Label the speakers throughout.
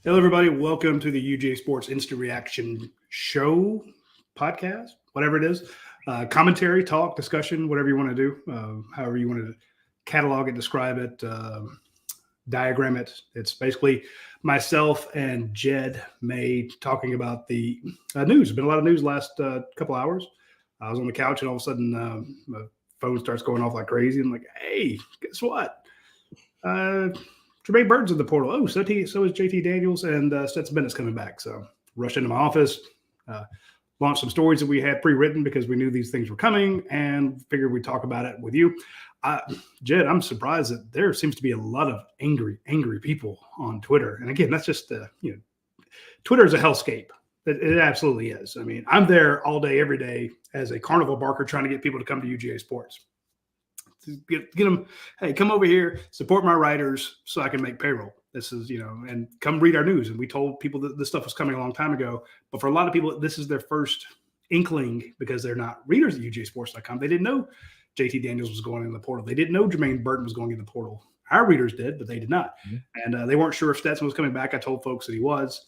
Speaker 1: Hello, everybody. Welcome to the UGA Sports Instant Reaction Show, podcast, whatever it is. Commentary, talk, discussion, whatever you want to do, however you want to catalog it, describe it, diagram it. It's basically myself and Jed May talking about the news. There's been a lot of news last couple hours. I was on the couch and all of a sudden my phone starts going off like crazy. I'm like, hey, guess what? Jermaine Burton's in the portal. Oh, so is JT Daniels, and Stetson Bennett's coming back. So rushed into my office, launched some stories that we had pre-written because we knew these things were coming, and figured we'd talk about it with you. Jed, I'm surprised that there seems to be a lot of angry people on Twitter. And again, that's just Twitter is a hellscape. It absolutely is. I mean, I'm there all day, every day as a carnival barker trying to get people to come to UGA Sports. Get them, hey, come over here, support my writers so I can make payroll. This is, and come read our news. And we told people that this stuff was coming a long time ago. But for a lot of people, this is their first inkling because they're not readers at UGAsports.com. They didn't know JT Daniels was going in the portal. They didn't know Jermaine Burton was going in the portal. Our readers did, but they did not. Mm-hmm. And they weren't sure if Stetson was coming back. I told folks that he was,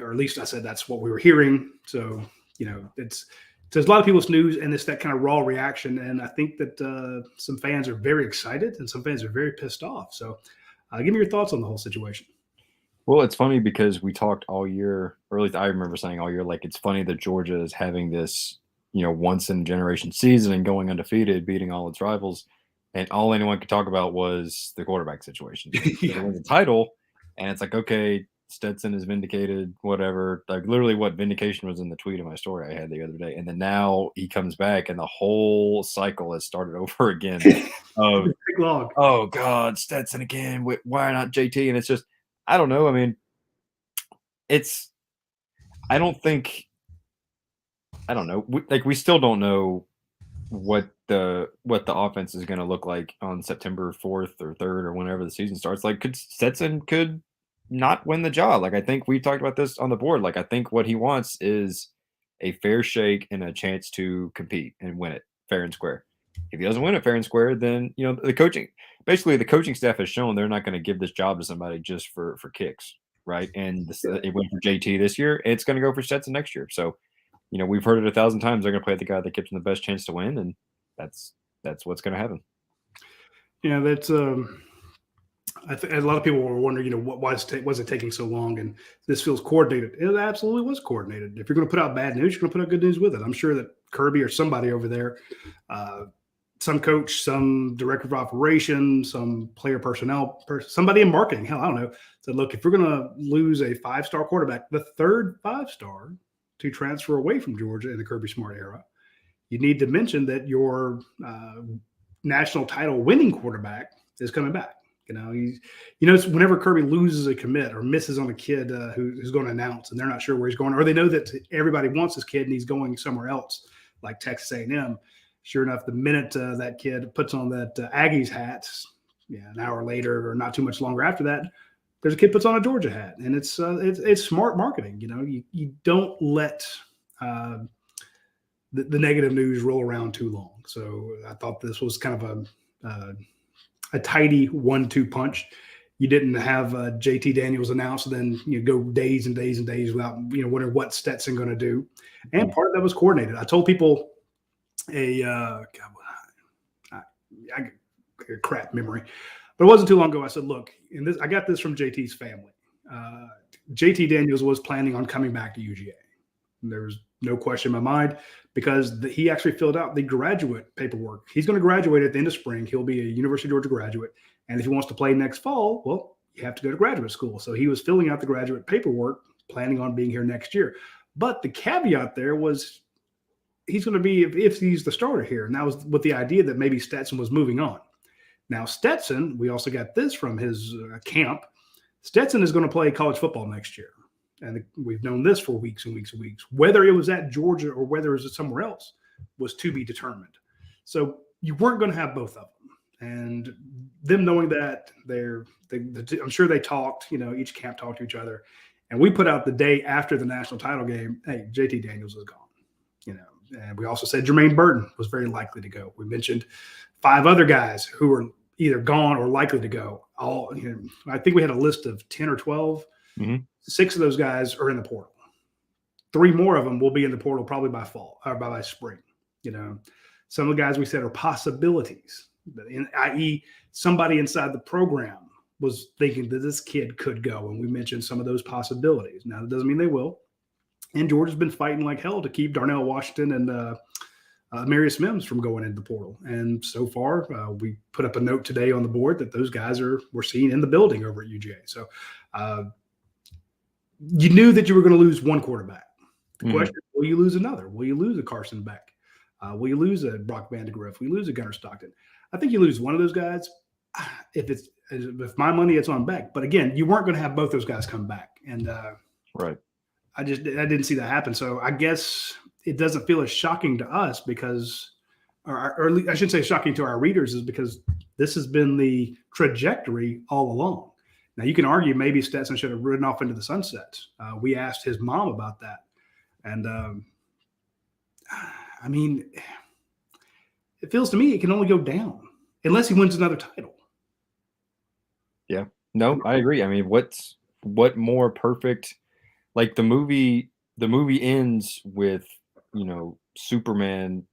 Speaker 1: or at least I said that's what we were hearing. So, there's a lot of people's news, and it's that kind of raw reaction. And I think that some fans are very excited and some fans are very pissed off. So give me your thoughts on the whole situation.
Speaker 2: Well, it's funny because we talked all year, or at least I remember saying all year, like it's funny that Georgia is having this, once in a generation season and going undefeated, beating all its rivals. And all anyone could talk about was the quarterback situation. Yeah. It was a title, and it's like, okay, Stetson is vindicated, whatever. Like literally what vindication was in the tweet of my story I had the other day. And then now he comes back and the whole cycle has started over again. Oh God, Stetson again. Why not JT? And it's just, I don't know. I mean, I don't know. We still don't know what the offense is going to look like on September 4th or 3rd or whenever the season starts. Like Stetson could not win the job. Like I think we talked about this on the board. Like I think what he wants is a fair shake and a chance to compete and win it fair and square. If he doesn't win it fair and square, then the coaching staff has shown they're not going to give this job to somebody just for kicks, right? And it went for JT this year. It's going to go for Stetson next year. So we've heard it 1,000 times. They're going to play the guy that gives them the best chance to win, and that's what's going to happen.
Speaker 1: Yeah, that's a lot of people were wondering, why was it taking so long? And this feels coordinated. It absolutely was coordinated. If you're going to put out bad news, you're going to put out good news with it. I'm sure that Kirby or somebody over there, some coach, some director of operations, some player personnel, somebody in marketing, hell, I don't know, said, look, if we're going to lose a 5-star quarterback, the third 5-star to transfer away from Georgia in the Kirby Smart era, you need to mention that your national title winning quarterback is coming back. It's whenever Kirby loses a commit or misses on a kid who's going to announce and they're not sure where he's going, or they know that everybody wants this kid and he's going somewhere else, like Texas A&M. Sure enough, the minute that kid puts on that Aggies hat, an hour later or not too much longer after that, there's a kid puts on a Georgia hat, and it's smart marketing. You don't let the negative news roll around too long. So I thought this was kind of a tidy 1-2 punch. You didn't have JT Daniels announced, and then go days and days and days without wondering what Stetson going to do. And part of that was coordinated. I told people I got a crap memory, but it wasn't too long ago. I said, look, I got this from JT's family. JT Daniels was planning on coming back to UGA. And there was no question in my mind because he actually filled out the graduate paperwork. He's going to graduate at the end of spring. He'll be a University of Georgia graduate. And if he wants to play next fall, well, you have to go to graduate school. So he was filling out the graduate paperwork, planning on being here next year. But the caveat there was he's going to be, if he's the starter here. And that was with the idea that maybe Stetson was moving on. Now, Stetson, we also got this from his camp. Stetson is going to play college football next year. And we've known this for weeks and weeks and weeks. Whether it was at Georgia or whether it was somewhere else was to be determined. So you weren't going to have both of them. And them knowing that, I'm sure they talked, each camp talked to each other. And we put out the day after the national title game, hey, JT Daniels is gone. And we also said Jermaine Burton was very likely to go. We mentioned 5 other guys who were either gone or likely to go. I think we had a list of 10 or 12.
Speaker 2: Mm-hmm.
Speaker 1: 6 of those guys are in the portal. 3 more of them will be in the portal probably by fall or by spring. Some of the guys we said are possibilities, i.e., somebody inside the program was thinking that this kid could go, and we mentioned some of those possibilities. Now, that doesn't mean they will. And Georgia's been fighting like hell to keep Darnell Washington and Marius Mims from going into the portal. And so far, we put up a note today on the board that those guys were seen in the building over at UGA. So you knew that you were going to lose one quarterback. The question is, will you lose another? Will you lose a Carson Beck? Will you lose a Brock Vandegrift? Will you lose a Gunnar Stockton? I think you lose one of those guys. If my money, it's on Beck. But again, you weren't going to have both those guys come back. And
Speaker 2: right.
Speaker 1: I didn't see that happen. So I guess it doesn't feel as shocking to us because, or I should say shocking to our readers, is because this has been the trajectory all along. Now, you can argue maybe Stetson should have ridden off into the sunset. We asked his mom about that. And, I mean, it feels to me it can only go down unless he wins another title.
Speaker 2: Yeah. No, I agree. I mean, what more perfect? Like the movie ends with, Superman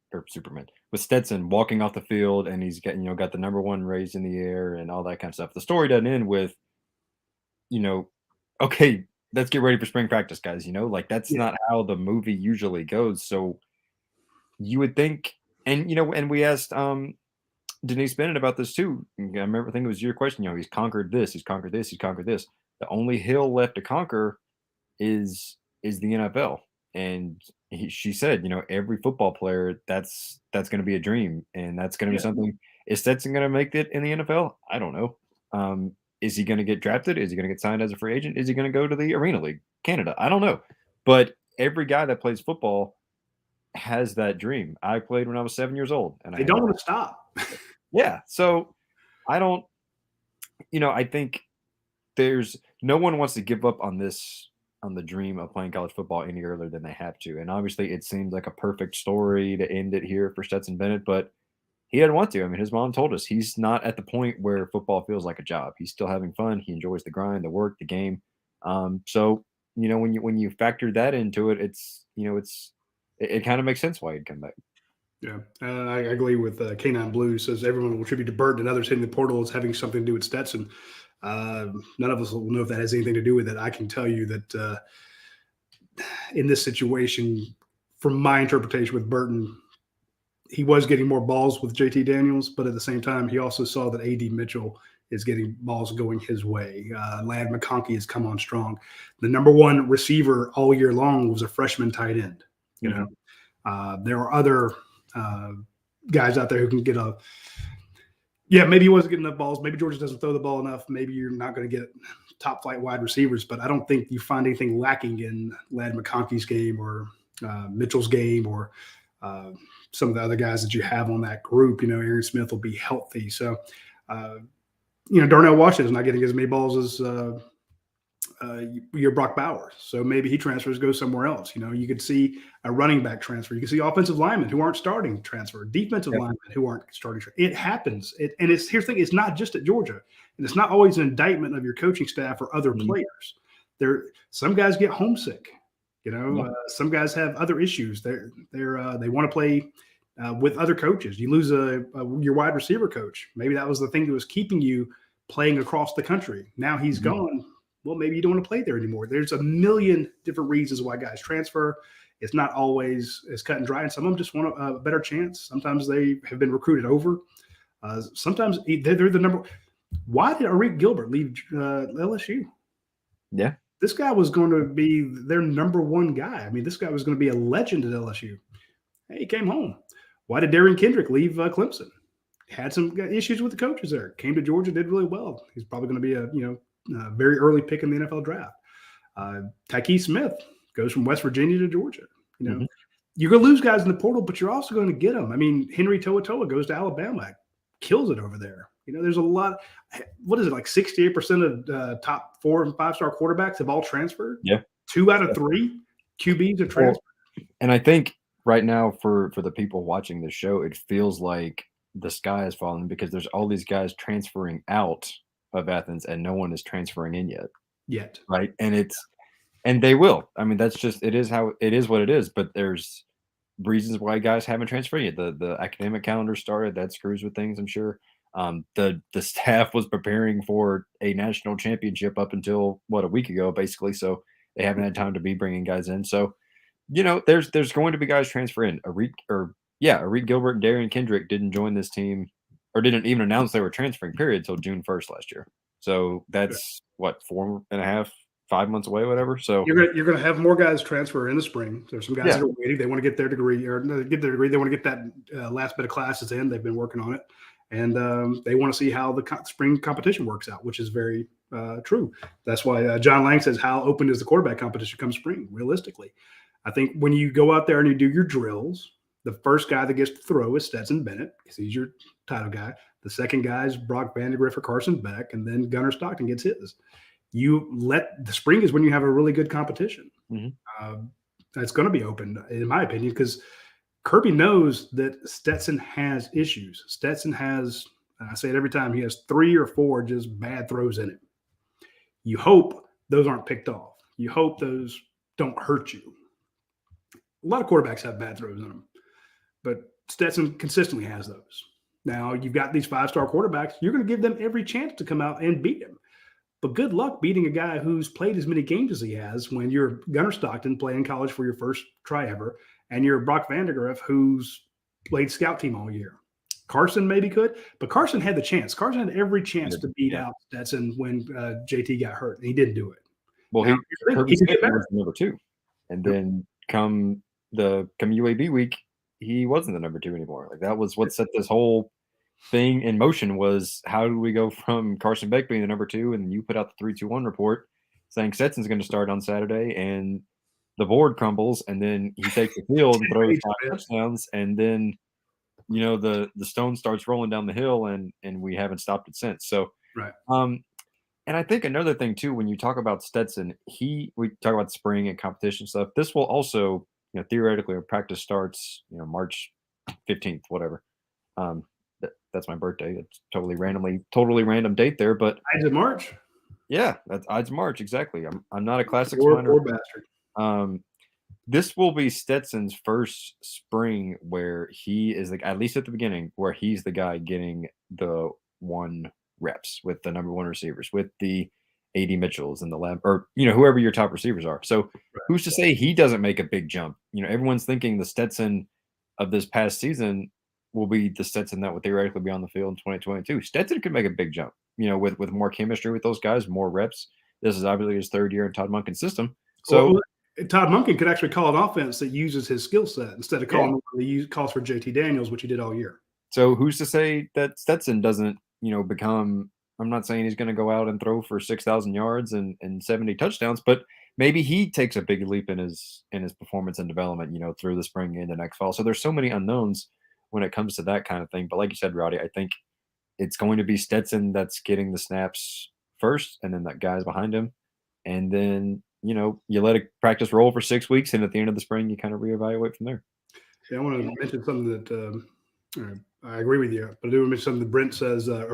Speaker 2: with Stetson walking off the field and he's got the number 1 raised in the air and all that kind of stuff. The story doesn't end with, okay, let's get ready for spring practice, guys. That's not how the movie usually goes. So you would think, and and we asked Denise Bennett about this too. I remember, I think it was your question. He's conquered this, he's conquered this, he's conquered this. The only hill left to conquer is the NFL. And she said, every football player, that's going to be a dream, and that's going to be something. Is Stetson going to make it in the NFL? I don't know. Is he going to get drafted? Is he going to get signed as a free agent? Is he going to go to the Arena League, Canada? I don't know. But every guy that plays football has that dream. I played when I was 7 years old, and
Speaker 1: they don't want to stop.
Speaker 2: Yeah. So I don't. I think there's no one wants to give up on the dream of playing college football any earlier than they have to. And obviously it seems like a perfect story to end it here for Stetson Bennett, but he didn't want to. I mean, his mom told us he's not at the point where football feels like a job. He's still having fun. He enjoys the grind, the work, the game. So, when you factor that into it, it kind of makes sense why he'd come back.
Speaker 1: Yeah, I agree with K9 Blue. Says everyone will attribute to Burton and others hitting the portal as having something to do with Stetson. None of us will know if that has anything to do with it. I can tell you that in this situation, from my interpretation with Burton, he was getting more balls with JT Daniels, but at the same time, he also saw that AD Mitchell is getting balls going his way. Ladd McConkey has come on strong. The number 1 receiver all year long was a freshman tight end. There are other guys out there who can get maybe he wasn't getting enough balls. Maybe Georgia doesn't throw the ball enough. Maybe you're not going to get top flight wide receivers, but I don't think you find anything lacking in Ladd McConkey's game or Mitchell's game or some of the other guys that you have on that group. Aaron Smith will be healthy. So, Darnell Washington is not getting as many balls as your Brock Bowers. So maybe he transfers, goes somewhere else. You could see a running back transfer. You can see offensive linemen who aren't starting transfer, defensive linemen who aren't starting. It happens. Here's the thing. It's not just at Georgia, and it's not always an indictment of your coaching staff or other players. Some guys get homesick. Some guys have other issues. They want to play with other coaches. You lose your wide receiver coach. Maybe that was the thing that was keeping you playing across the country. Now he's gone. Well, maybe you don't want to play there anymore. There's a million different reasons why guys transfer. It's not always as cut and dry, and some of them just want a better chance. Sometimes they have been recruited over. Sometimes they're the number. Why did Arik Gilbert leave LSU?
Speaker 2: Yeah.
Speaker 1: This guy was going to be their number 1 guy. I mean, this guy was going to be a legend at LSU. Hey, he came home. Why did Darren Kendrick leave Clemson? Had some issues with the coaches there. Came to Georgia, did really well. He's probably going to be a very early pick in the NFL draft. Tyke Smith goes from West Virginia to Georgia. You're going to lose guys in the portal, but you're also going to get them. I mean, Henry To'oTo'o goes to Alabama, kills it over there. There's a lot. What is it, like 68% of top 4 and 5-star quarterbacks have all transferred?
Speaker 2: Yeah.
Speaker 1: 2 out of 3 QBs have transferred.
Speaker 2: And I think right now for the people watching the show, it feels like the sky is falling because there's all these guys transferring out of Athens and no one is transferring in yet,
Speaker 1: Yet.
Speaker 2: right? And they will. I mean, that's just it is how it is what it is. But there's reasons why guys haven't transferred yet. The academic calendar started. That screws with things, I'm sure. The staff was preparing for a national championship up until what, a week ago, basically. So they haven't had time to be bringing guys in. So there's going to be guys transfer in. Arik Gilbert and Darren Kendrick didn't join this team or didn't even announce they were transferring. Period till June 1st last year. So that's what 4.5, 5 months away, whatever. So
Speaker 1: You're gonna have more guys transfer in the spring. There's some guys that are waiting. They want to get their degree or get their degree. They want to get that last bit of classes in. They've been working on it, and they want to see how the spring competition works out, which is very true. That's why John Lang says, "How open is the quarterback competition come spring?" Realistically, I think when you go out there and you do your drills, the first guy that gets to throw is Stetson Bennett because he's your title guy. The second guy is Brock Vandegrift or Carson Beck, and then Gunnar Stockton gets his. You let the spring is when you have a really good competition. That's going to be open, in my opinion, because Kirby knows that Stetson has issues. Stetson has, I say it every time, he has 3 or 4 just bad throws in it. You hope those aren't picked off. You hope those don't hurt you. A lot of quarterbacks have bad throws in them, but Stetson consistently has those. Now, you've got these 5-star quarterbacks. You're going to give them every chance to come out and beat him. But good luck beating a guy who's played as many games as he has when you're Gunnar Stockton playing college for your first try ever, and you're Brock Vandegrift who's played scout team all year. Carson maybe could, but Carson had the chance. Carson had every chance to beat out Stetson when JT got hurt, and he didn't do it.
Speaker 2: Well, Kirby Smart was the number 2, and then come UAB week, he wasn't the number 2 anymore. Like that was what set this whole thing in motion. Was how do we go from Carson Beck being the number 2, and you put out the 3-2-1 report saying Stetson's going to start on Saturday, and the board crumbles, and then he takes the field and throws 5 touchdowns, and then the stone starts rolling down the hill, and we haven't stopped it since. So
Speaker 1: right.
Speaker 2: And I think another thing too, when you talk about Stetson, we talk about spring and competition stuff. This will also, theoretically, our practice starts, March 15th, whatever. That's my birthday. It's totally random date there, but
Speaker 1: Ides of March.
Speaker 2: Yeah, that's Ides of March, exactly. I'm not a classics
Speaker 1: minor.
Speaker 2: Poor bastard. This will be Stetson's first spring where he is at least at the beginning, where he's the guy getting the 1 reps with the number 1 receivers, with the AD Mitchells and the lab, or whoever your top receivers are. So who's to say he doesn't make a big jump? Everyone's thinking the Stetson of this past season will be the Stetson that would theoretically be on the field in 2022. Stetson could make a big jump, with more chemistry with those guys, more reps. This is obviously his 3rd year in Todd Monken's system. So
Speaker 1: Todd Monken could actually call an offense that uses his skill set instead of calling calls for JT Daniels, which he did all year.
Speaker 2: So who's to say that Stetson doesn't, become, I'm not saying he's going to go out and throw for 6,000 yards and 70 touchdowns, but maybe he takes a big leap in his performance and development, through the spring and the next fall. So there's so many unknowns when it comes to that kind of thing. But like you said, Rowdy, I think it's going to be Stetson that's getting the snaps first, and then that guy's behind him. And then, you let a practice roll for 6 weeks, and at the end of the spring, you kind of reevaluate from there.
Speaker 1: Yeah, I want to mention something that I agree with you, but I do want to mention something that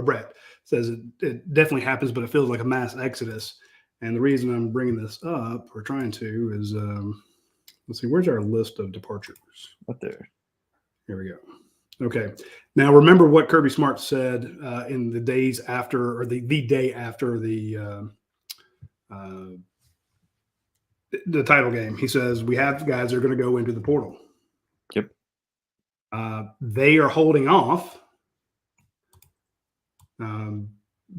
Speaker 1: Brett says it definitely happens, but it feels like a mass exodus. And the reason I'm bringing this up, or trying to, is let's see, where's our list of departures?
Speaker 2: Up there.
Speaker 1: Here we go. Okay. Now, remember what Kirby Smart said in the days after, or the day after the title game. He says, we have guys that are going to go into the portal.
Speaker 2: Yep.
Speaker 1: They are holding off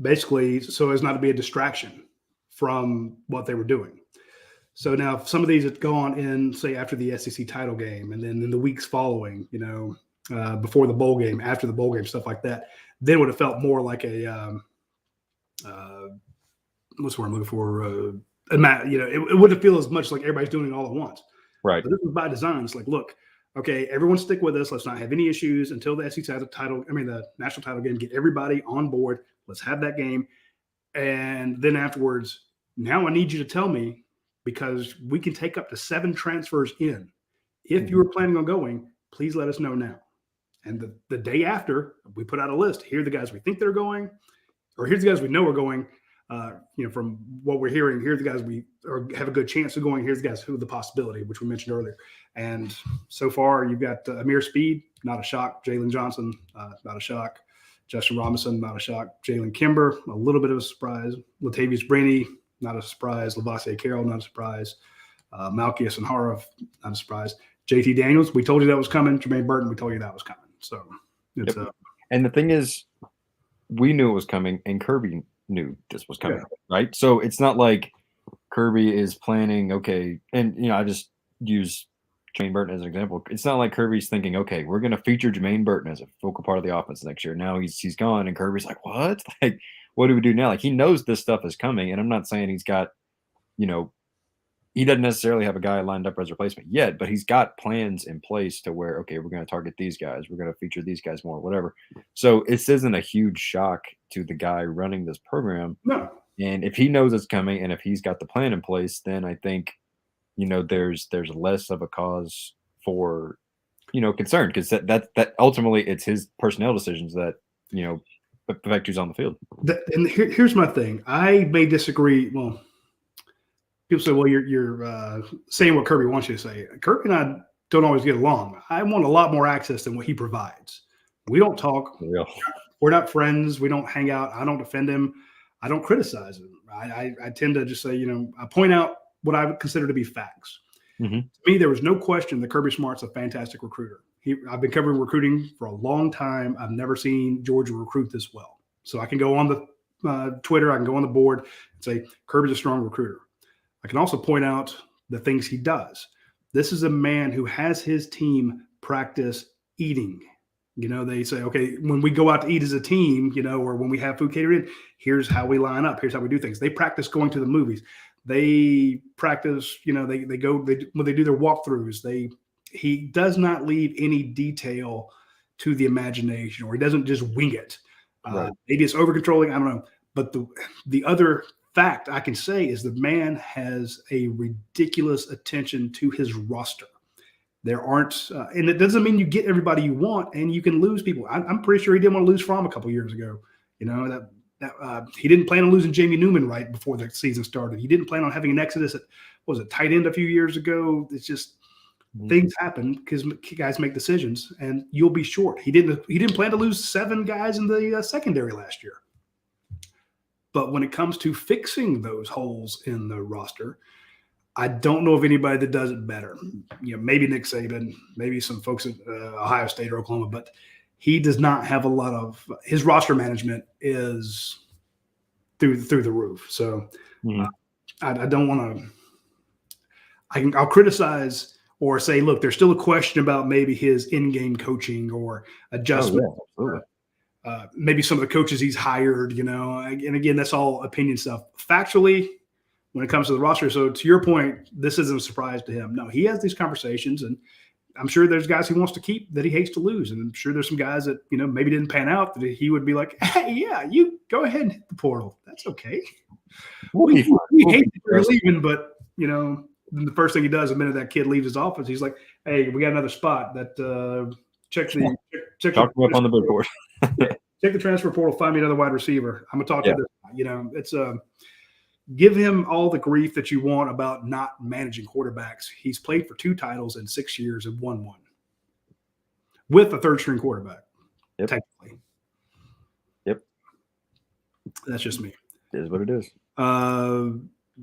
Speaker 1: basically so as not to be a distraction from what they were doing. So now some of these have gone in, say, after the SEC title game, and then in the weeks following, before the bowl game, after the bowl game, stuff like that, then would have felt more like a what's the word I'm looking for? It wouldn't feel as much like everybody's doing it all at once.
Speaker 2: Right.
Speaker 1: But this was by design. It's like, look, okay, everyone stick with us. Let's not have any issues until the SEC the national title game. Get everybody on board. Let's have that game. And then afterwards, now I need you to tell me, because we can take up to 7 transfers in If you were planning on going, please let us know now. And the day after, we put out a list. Here are the guys we think they're going, or here's the guys we know are going. From what we're hearing, here's the guys we have a good chance of going. Here's the guys who have the possibility, which we mentioned earlier. And so far, you've got Amir Speed, not a shock. Jalen Johnson, not a shock. Justin Robinson, not a shock. Jalen Kimber, a little bit of a surprise. Latavius Brini, not a surprise. Lavasse Carroll, not a surprise. Malchius and Harov, not a surprise. JT Daniels, we told you that was coming. Jermaine Burton, we told you that was coming. So it's
Speaker 2: and the thing is, we knew it was coming, and Kirby knew this was coming, right? So it's not like Kirby is planning, okay, and I just use Jermaine Burton as an example. It's not like Kirby's thinking, okay, we're going to feature Jermaine Burton as a focal part of the offense next year. Now he's gone, and Kirby's like, what? Like, what do we do now? Like, he knows this stuff is coming, and I'm not saying he's got, he doesn't necessarily have a guy lined up as a replacement yet, but he's got plans in place to where, okay, we're going to target these guys. We're going to feature these guys more, whatever. So this isn't a huge shock to the guy running this program.
Speaker 1: No.
Speaker 2: And if he knows it's coming and if he's got the plan in place, then I think, there's less of a cause for, concern, because that ultimately it's his personnel decisions that, affect who's on the field.
Speaker 1: And here's my thing. I may disagree. Well, people say, well, you're saying what Kirby wants you to say. Kirby and I don't always get along. I want a lot more access than what he provides. We don't talk. We're not friends. We don't hang out. I don't defend him. I don't criticize him. I tend to just say, I point out what I would consider to be facts.
Speaker 2: Mm-hmm.
Speaker 1: To me, there was no question that Kirby Smart's a fantastic recruiter. I've been covering recruiting for a long time. I've never seen Georgia recruit this well. So I can go on the Twitter, I can go on the board and say, Kirby's a strong recruiter. I can also point out the things he does. This is a man who has his team practice eating. They say, okay, when we go out to eat as a team, or when we have food catered in, here's how we line up. Here's how we do things. They practice going to the movies. They practice, when they do their walkthroughs, he does not leave any detail to the imagination, or he doesn't just wing it.
Speaker 2: Right.
Speaker 1: Maybe it's over controlling. I don't know. But the other fact I can say is the man has a ridiculous attention to his roster. There aren't, and it doesn't mean you get everybody you want, and you can lose people. I'm pretty sure he didn't want to lose Fromm a couple years ago. He didn't plan on losing Jamie Newman right before the season started. He didn't plan on having an exodus at, tight end a few years ago. It's just things happen because guys make decisions, and you'll be short. He didn't plan to lose 7 guys in the secondary last year. But when it comes to fixing those holes in the roster, I don't know of anybody that does it better. Maybe Nick Saban, maybe some folks at Ohio State or Oklahoma, but he does not have a lot of – his roster management is through the roof. So I don't want to – I'll criticize or say, look, there's still a question about maybe his in-game coaching or adjustment.
Speaker 2: Oh, yeah,
Speaker 1: maybe some of the coaches he's hired, and again, that's all opinion stuff. Factually, when it comes to the roster, so to your point, this isn't a surprise to him. No, he has these conversations, and I'm sure there's guys he wants to keep that he hates to lose, and I'm sure there's some guys that maybe didn't pan out that he would be like, hey, yeah, you go ahead and hit the portal. That's okay. We hate that you're leaving, but the first thing he does the minute that kid leaves his office, he's like, hey, we got another spot that check
Speaker 2: talk him up on the big board.
Speaker 1: Check the transfer portal, find me another wide receiver. I'm gonna talk to this. It's give him all the grief that you want about not managing quarterbacks. He's played for 2 titles in 6 years and won 1 with a 3rd string quarterback.
Speaker 2: Yep.
Speaker 1: Technically.
Speaker 2: Yep.
Speaker 1: That's just me.
Speaker 2: It is what it is.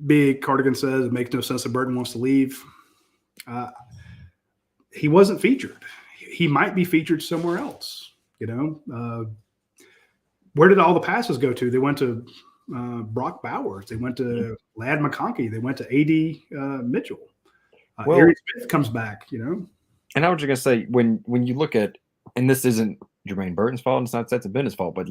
Speaker 1: Big Cardigan says it makes no sense that Burton wants to leave. He wasn't featured. He might be featured somewhere else. Where did all the passes go to? They went to Brock Bowers. They went to Ladd McConkey. They went to A.D. Mitchell. Arian Smith comes back,
Speaker 2: And I was just going to say, when you look at, and this isn't Jermaine Burton's fault, and it's not Stetson Bennett's fault, but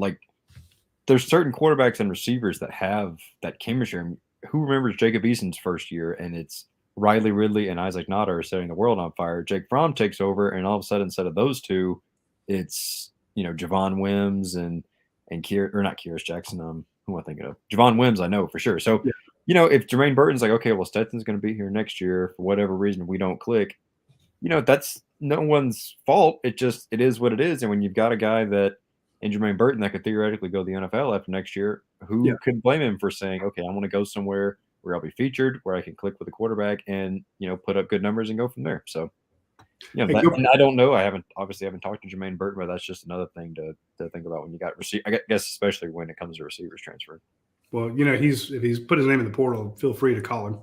Speaker 2: there's certain quarterbacks and receivers that have that chemistry. I mean, who remembers Jacob Eason's first year, and it's Riley Ridley and Isaac Nada are setting the world on fire. Jake Fromm takes over, and all of a sudden, instead of those two, it's Javon Wims and not Kyrus Jackson. Who am I thinking of? Javon Wims, I know for sure. So, if Jermaine Burton's like, okay, well, Stetson's going to be here next year for whatever reason we don't click, that's no one's fault. It is what it is. And when you've got a guy that in Jermaine Burton that could theoretically go to the NFL after next year, who could blame him for saying, okay, I want to go somewhere where I'll be featured, where I can click with the quarterback and, put up good numbers and go from there. So, and I don't know. I haven't talked to Jermaine Burton, but that's just another thing to think about when you got I guess, especially when it comes to receivers transfer.
Speaker 1: Well, if he's put his name in the portal, feel free to call him.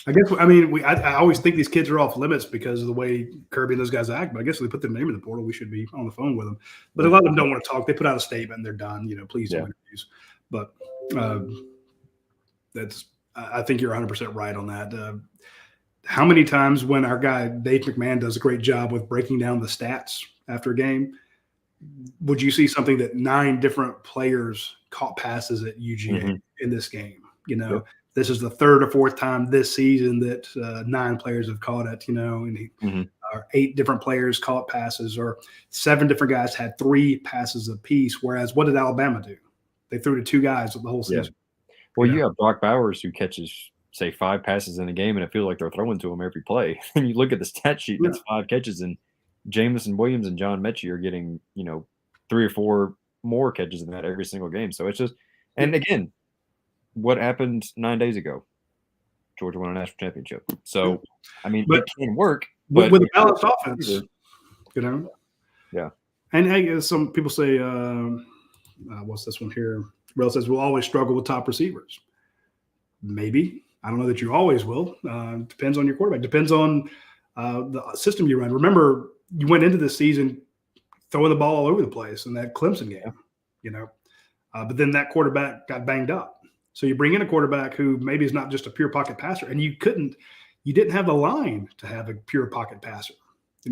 Speaker 1: I always think these kids are off limits because of the way Kirby and those guys act. But I guess if they put their name in the portal, we should be on the phone with them. But a lot of them don't want to talk. They put out a statement and they're done. Please do interviews. But I think you're 100% right on that. How many times when our guy Dave McMahon does a great job with breaking down the stats after a game, would you see something that 9 different players caught passes at UGA in this game? This is the 3rd or 4th time this season that 9 players have caught it, or 8 different players caught passes, or 7 different guys had 3 passes apiece. Whereas what did Alabama do? They threw to 2 guys the whole season.
Speaker 2: Well, you have Brock Bowers who catches, say, 5 passes in a game, and it feels like they're throwing to him every play. And you look at the stat sheet, and it's 5 catches, and Jamison Williams and John Mechie are getting, 3 or 4 more catches than that every single game. So it's just – and again, what happened 9 days ago? Georgia won a national championship. So, it can work.
Speaker 1: But with a balanced offense,
Speaker 2: Yeah.
Speaker 1: And some people say, what's this one here? Rel says, we'll always struggle with top receivers. Maybe. I don't know that you always will. Depends on your quarterback. Depends on the system you run. Remember, you went into this season throwing the ball all over the place in that Clemson game, but then that quarterback got banged up. So you bring in a quarterback who maybe is not just a pure pocket passer, and you didn't have the line to have a pure pocket passer.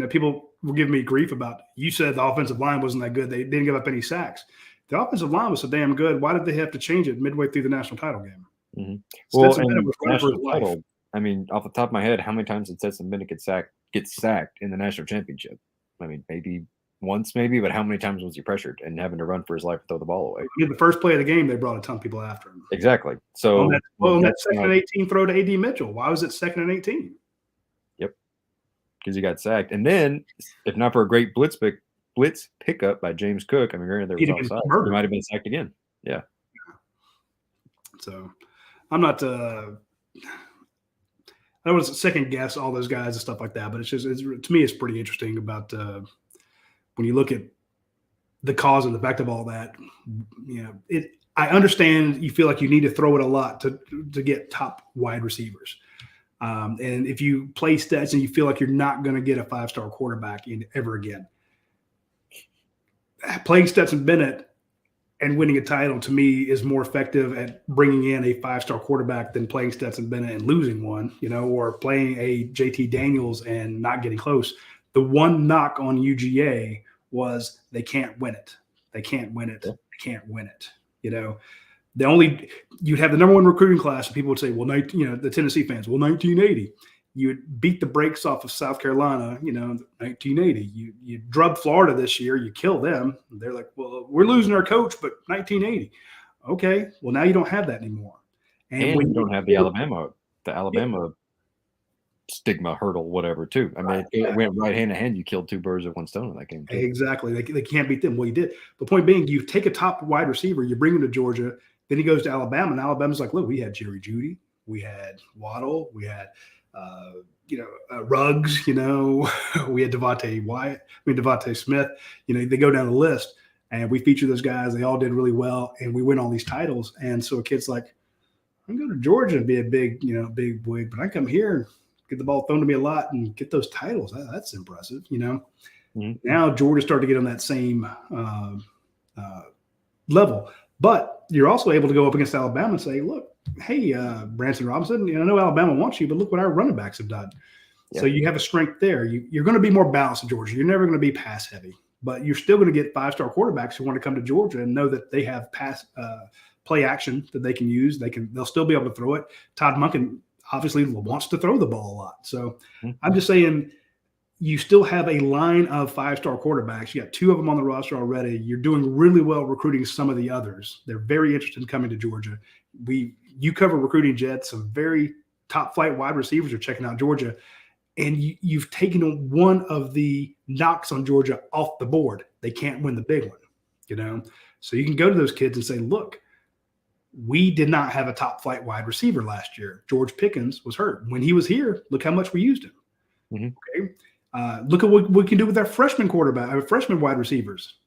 Speaker 1: People will give me grief about, you said the offensive line wasn't that good. They didn't give up any sacks. The offensive line was so damn good. Why did they have to change it midway through the national title game?
Speaker 2: Mm-hmm. Well, national title, off the top of my head, how many times did Stetson Bennett get sacked in the national championship? Maybe once, but how many times was he pressured and having to run for his life to throw the ball away?
Speaker 1: The first play of the game, they brought a ton of people after him.
Speaker 2: Exactly. So
Speaker 1: on that 2nd and 18 throw to A.D. Mitchell, why was it 2nd and 18?
Speaker 2: Yep, because he got sacked. And then, if not for a great blitz pickup by James Cook, granted there was offside, he might have been sacked again. Yeah.
Speaker 1: So I'm not I don't want to second guess all those guys and stuff like that, but to me, it's pretty interesting about when you look at the cause and effect of all that. I understand you feel like you need to throw it a lot to get top wide receivers. And if you play stats and you feel like you're not going to get a 5-star quarterback ever again, playing Stetson Bennett and winning a title to me is more effective at bringing in a 5-star quarterback than playing Stetson Bennett and losing one, or playing a JT Daniels and not getting close. The one knock on UGA was they can't win it. They can't win it. They can't win it. You'd have the number 1 recruiting class, and people would say, well, the Tennessee fans, 1980. You would beat the brakes off of South Carolina, 1980. You drub Florida this year, you kill them. They're like, well, we're losing our coach, but 1980. Okay, well, now you don't have that anymore.
Speaker 2: And when you don't have the Alabama stigma hurdle, whatever, too. It went right hand in hand. You killed 2 birds with 1 stone in that game, too.
Speaker 1: Exactly. They can't beat them. Well, you did. But point being, you take a top wide receiver, you bring him to Georgia, then he goes to Alabama, and Alabama's like, look, we had Jerry Jeudy, we had Waddle, we had Ruggs, we had Devontae Smith, they go down the list, and we feature those guys. They all did really well, and we win all these titles. And so a kid's like, I'm going to go to Georgia and be a big wig, but I come here and get the ball thrown to me a lot and get those titles. That's impressive, Mm-hmm. Now Georgia started to get on that same level, but you're also able to go up against Alabama and say, look, hey, Branson Robinson, I know Alabama wants you, but look what our running backs have done. Yeah. So you have a strength there. You're going to be more balanced in Georgia. You're never going to be pass heavy, but you're still going to get 5-star quarterbacks who want to come to Georgia and know that they have play action that they can use. They'll still be able to throw it. Todd Monken obviously wants to throw the ball a lot. So I'm just saying, you still have a line of 5-star quarterbacks. You got 2 of them on the roster already. You're doing really well recruiting some of the others. They're very interested in coming to Georgia. You cover recruiting, Jets. Some very top flight wide receivers are checking out Georgia. and you've taken one of the knocks on Georgia off the board. They can't win the big one, So you can go to those kids and say, look, we did not have a top flight wide receiver last year. George Pickens was hurt. When he was here, look how much we used him.
Speaker 2: Mm-hmm.
Speaker 1: Okay. Look at what we can do with our freshman freshman wide receivers.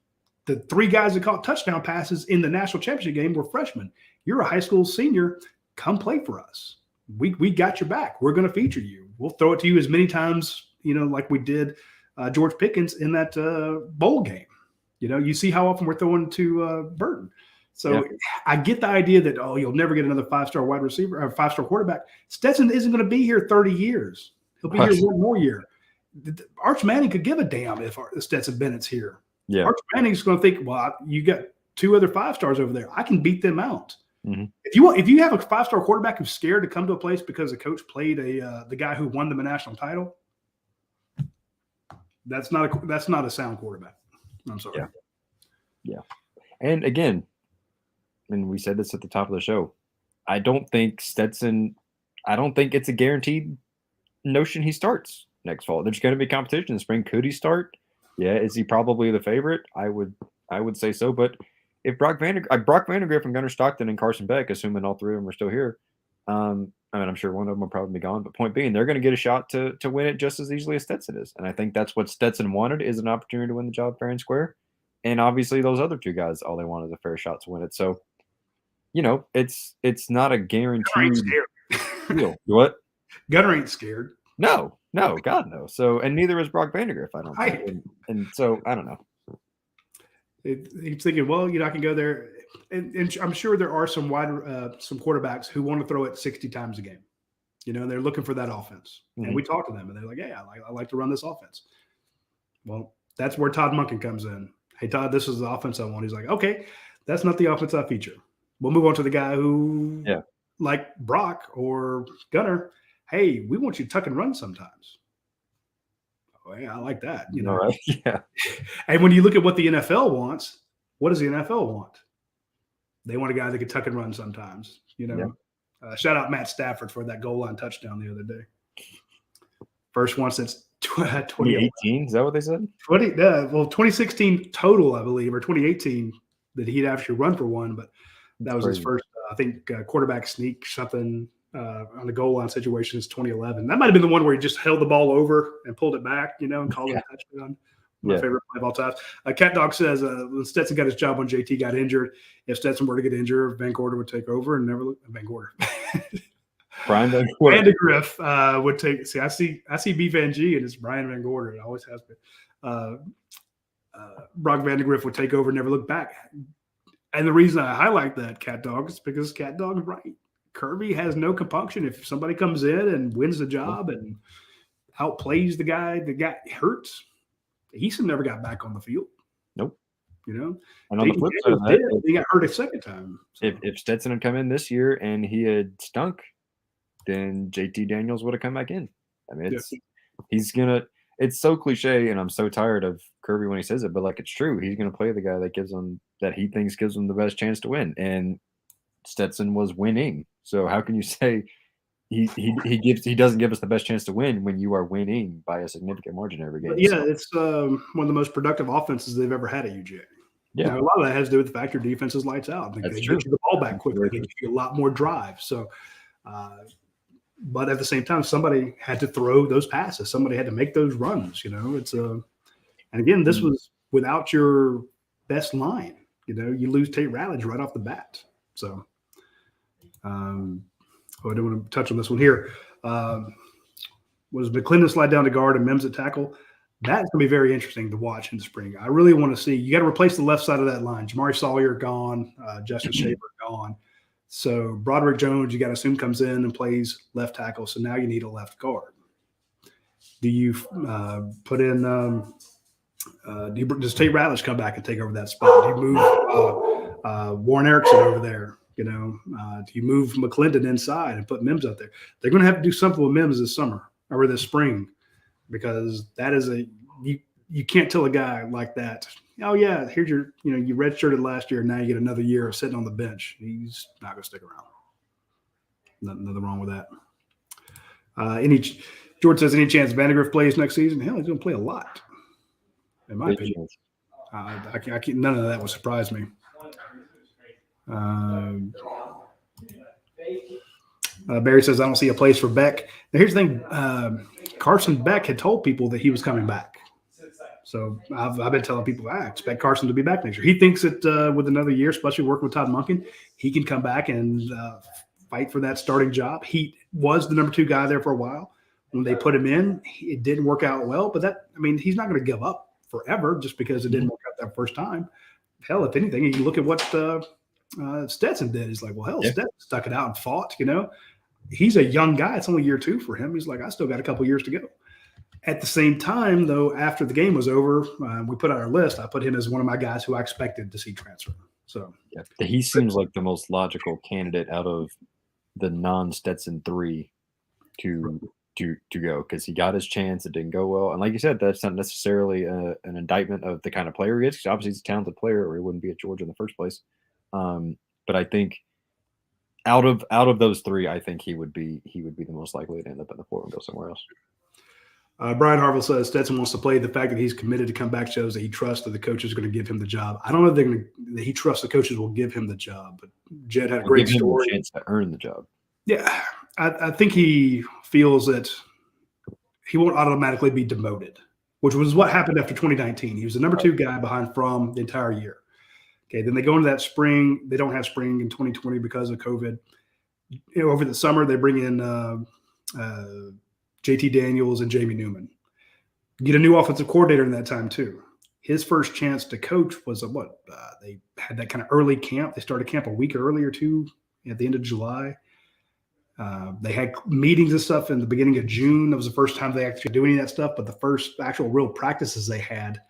Speaker 1: The 3 guys that caught touchdown passes in the national championship game were freshmen. You're a high school senior. Come play for us. We got your back. We're going to feature you. We'll throw it to you as many times, like we did George Pickens in that bowl game. You see how often we're throwing to Burton. So I get the idea that, you'll never get another 5-star wide receiver or 5-star quarterback. Stetson isn't going to be here 30 years. He'll be here one more year. Arch Manning could give a damn if Stetson Bennett's here.
Speaker 2: Yeah.
Speaker 1: Arch Manning's going to think, well, you got 2 other 5-stars over there. I can beat them out.
Speaker 2: Mm-hmm.
Speaker 1: If you have a 5-star quarterback who's scared to come to a place because the coach played the guy who won them a national title, that's not a sound quarterback. I'm sorry.
Speaker 2: Yeah. And again, and we said this at the top of the show, I don't think it's a guaranteed notion he starts next fall. There's going to be competition in the spring. Could he start? Yeah. Is he probably the favorite? I would say so. But if Brock Vandegrift and Gunnar Stockton and Carson Beck, assuming all 3 of them are still here, I'm sure one of them will probably be gone. But point being, they're going to get a shot to win it just as easily as Stetson is. And I think that's what Stetson wanted, is an opportunity to win the job fair and square. And obviously those other 2 guys, all they want is a fair shot to win it. So, it's not a guaranteed deal. What?
Speaker 1: Gunnar ain't scared.
Speaker 2: No, God no. So, and neither is Brock Vandegrift, I don't think. And so I don't know.
Speaker 1: He's thinking, well, I can go there, and I'm sure there are some quarterbacks who want to throw it 60 times a game. They're looking for that offense, and we talk to them, and they're like, "Yeah, I like to run this offense." Well, that's where Todd Monken comes in. Hey, Todd, this is the offense I want. He's like, "Okay, that's not the offense I feature. We'll move on to the guy who, like Brock or Gunnar. Hey, we want you to tuck and run sometimes." Oh, yeah, I like that.
Speaker 2: All right. Yeah.
Speaker 1: And when you look at what the NFL wants, what does the NFL want? They want a guy that can tuck and run sometimes. Shout out Matt Stafford for that goal line touchdown the other day. First one since
Speaker 2: 2018. Is that what they said?
Speaker 1: 2016 total, I believe, or 2018 that he'd actually run for one, but that was his first, I think, quarterback sneak something on the goal line situation is 2011. That might have been the one where he just held the ball over and pulled it back, and called it a touchdown. My favorite play of all time. Cat Dog says when Stetson got his job when JT got injured, if Stetson were to get injured, Van Gorder would take over and never look. Van Gorder.
Speaker 2: Brian Van Gorder.
Speaker 1: Vandegrift would take. See, I see B Van G and it's Brian Van Gorder. It always has been. Brock Vandegrift would take over and never look back. And the reason I highlight that, Cat Dog, is because Cat Dog's right. Kirby has no compunction. If somebody comes in and wins the job and outplays the guy that got hurt, Easton never got back on the field.
Speaker 2: Nope.
Speaker 1: And
Speaker 2: on the flip side of that,
Speaker 1: he got hurt a second time. So.
Speaker 2: If Stetson had come in this year and he had stunk, then JT Daniels would have come back in. I mean, it's so cliche, and I'm so tired of Kirby when he says it, but it's true. He's gonna play the guy that he thinks gives him the best chance to win. And Stetson was winning. So how can you say he doesn't give us the best chance to win when you are winning by a significant margin every game?
Speaker 1: Yeah, it's one of the most productive offenses they've ever had at UGA. Yeah, now, a lot of that has to do with the fact your defense is lights out. They get you the ball back quickly. They give you a lot more drive. So, but at the same time, somebody had to throw those passes. Somebody had to make those runs. It's and again, this was without your best line. You lose Tate Ratledge right off the bat. So, I don't want to touch on this one here. Was McClendon slide down to guard and Mims at tackle? That's going to be very interesting to watch in the spring. I really want to see. You got to replace the left side of that line. Jamari Sawyer gone, Justin Shaver gone. So Broderick Jones, you got to assume comes in and plays left tackle. So now you need a left guard. Do you put in? Does Tate Ratledge come back and take over that spot? Do you move Warren Erickson over there? Do you move McClendon inside and put Mims out there? They're going to have to do something with Mims this summer or this spring, because that is you can't tell a guy like that, oh yeah, here's your, you redshirted last year and now you get another year of sitting on the bench. He's not going to stick around. Nothing wrong with that. George says, any chance Vandegrift plays next season? Hell, he's going to play a lot, in my opinion. I can't, none of that would surprise me. Barry says, I don't see a place for Beck. Now, here's the thing. Carson Beck had told people that he was coming back. So I've been telling people, I expect Carson to be back next year. He thinks that with another year, especially working with Todd Monken, he can come back and fight for that starting job. He was the number 2 guy there for a while. When they put him in, it didn't work out well. But he's not going to give up forever just because it didn't work out that first time. Hell, if anything, you look at what Stetson did. He's like, well, hell, Stetson stuck it out and fought, He's a young guy. It's only year 2 for him. He's like, I still got a couple years to go. At the same time, though, after the game was over, we put out our list. I put him as one of my guys who I expected to see transfer. So
Speaker 2: he seems like the most logical candidate out of the non-Stetson 3 to go, because he got his chance. It didn't go well, and like you said, that's not necessarily an indictment of the kind of player he is. Because obviously, he's a talented player, or he wouldn't be at Georgia in the first place. But I think out of those 3, I think he would be the most likely to end up in the portal and go somewhere else.
Speaker 1: Brian Harville says Stetson wants to play. The fact that he's committed to come back shows that he trusts that the coaches are going to give him the job. I don't know if that he trusts the coaches will give him the job, but Jed had a great story.
Speaker 2: Give him a chance to earn the job.
Speaker 1: Yeah, I think he feels that he won't automatically be demoted, which was what happened after 2019. He was the number 2 guy behind Fromm the entire year. Okay, then they go into that spring. They don't have spring in 2020 because of COVID. Over the summer, they bring in JT Daniels and Jamie Newman. Get a new offensive coordinator in that time too. His first chance to coach was they had that kind of early camp. They started camp a week earlier too, at the end of July. They had meetings and stuff in the beginning of June. That was the first time they actually do any of that stuff. But the first actual real practices they had,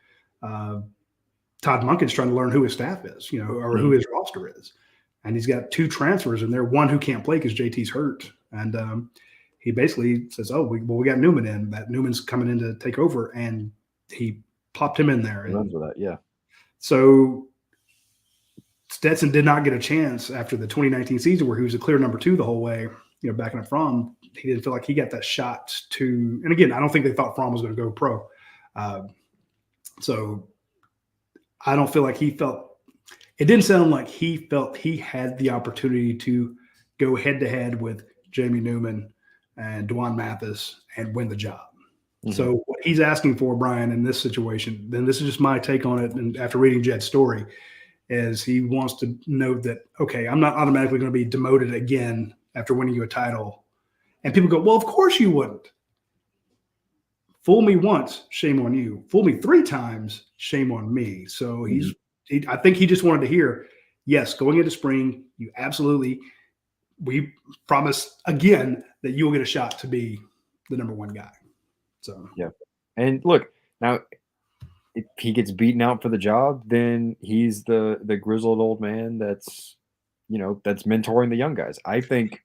Speaker 1: Todd Monken's trying to learn who his staff is, or who his roster is. And he's got 2 transfers in there, one who can't play because JT's hurt. And he basically says, we got Newman in. That Newman's coming in to take over. And he popped him in there.
Speaker 2: Runs with that, yeah.
Speaker 1: So Stetson did not get a chance after the 2019 season where he was a clear number 2 the whole way, backing up Fromm. He didn't feel like he got that shot to – and again, I don't think they thought Fromm was going to go pro. So I don't feel like he felt – it didn't sound like he felt he had the opportunity to go head-to-head with Jamie Newman and Dwan Mathis and win the job. Mm-hmm. So what he's asking for, Brian, in this situation, then this is just my take on it, and after reading Jed's story, is he wants to note that, okay, I'm not automatically going to be demoted again after winning you a title. And people go, well, of course you wouldn't. Fool me once, shame on you. Fool me 3 times, shame on me. So I think he just wanted to hear, yes, going into spring, you absolutely – we promise again that you will get a shot to be the number 1 guy. So,
Speaker 2: yeah. And look, now if he gets beaten out for the job, then he's the grizzled old man that's mentoring the young guys. I think.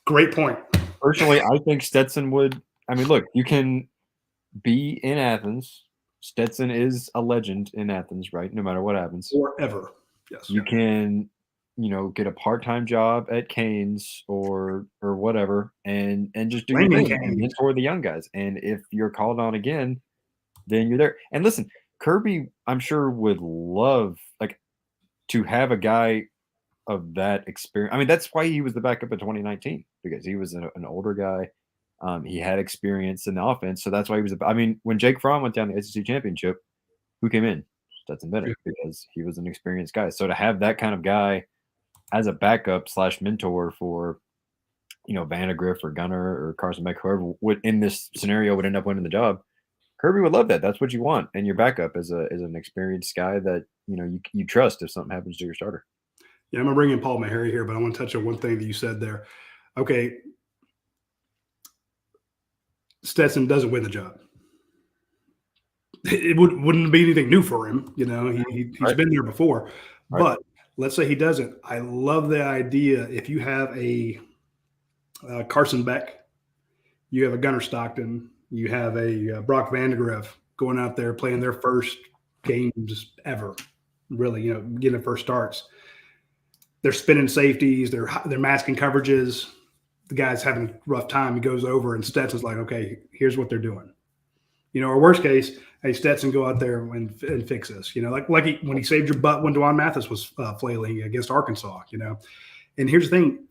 Speaker 1: Great point.
Speaker 2: Personally, I think Stetson would. I mean, look, you can be in Athens. Stetson is a legend in Athens, right? No matter what happens.
Speaker 1: Forever. Yes.
Speaker 2: You can. Get a part-time job at Canes or whatever, and just do your thing and mentor the young guys. And if you're called on again, then you're there. And listen, Kirby, I'm sure would love to have a guy of that experience. I mean, that's why he was the backup in 2019, because he was an older guy. He had experience in the offense, so that's why he was. When Jake Fromm went down the SEC championship, who came in? Stetson Bennett, because he was an experienced guy. So to have that kind of guy as a backup / mentor for, Vandegrift or Gunner or Carson Beck, whoever would in this scenario would end up winning the job, Kirby would love that. That's what you want. And your backup is an experienced guy that, you trust if something happens to your starter.
Speaker 1: Yeah, I'm going to bring in Paul Meharry here, but I want to touch on one thing that you said there. Okay. Stetson doesn't win the job. It wouldn't be anything new for him. He's
Speaker 2: right.
Speaker 1: been there before,
Speaker 2: right.
Speaker 1: But let's say he doesn't. I love the idea. If you have a Carson Beck, you have a Gunner Stockton, you have a Brock Vandegrift going out there playing their first games ever, really, getting their first starts. They're spinning safeties, they're masking coverages. the guy's having a rough time. He goes over and Stetson's like, okay, here's what they're doing. Or worst case, hey, Stetson, go out there and fix this. When he saved your butt when Dwan Mathis was flailing against Arkansas. And here's the thing,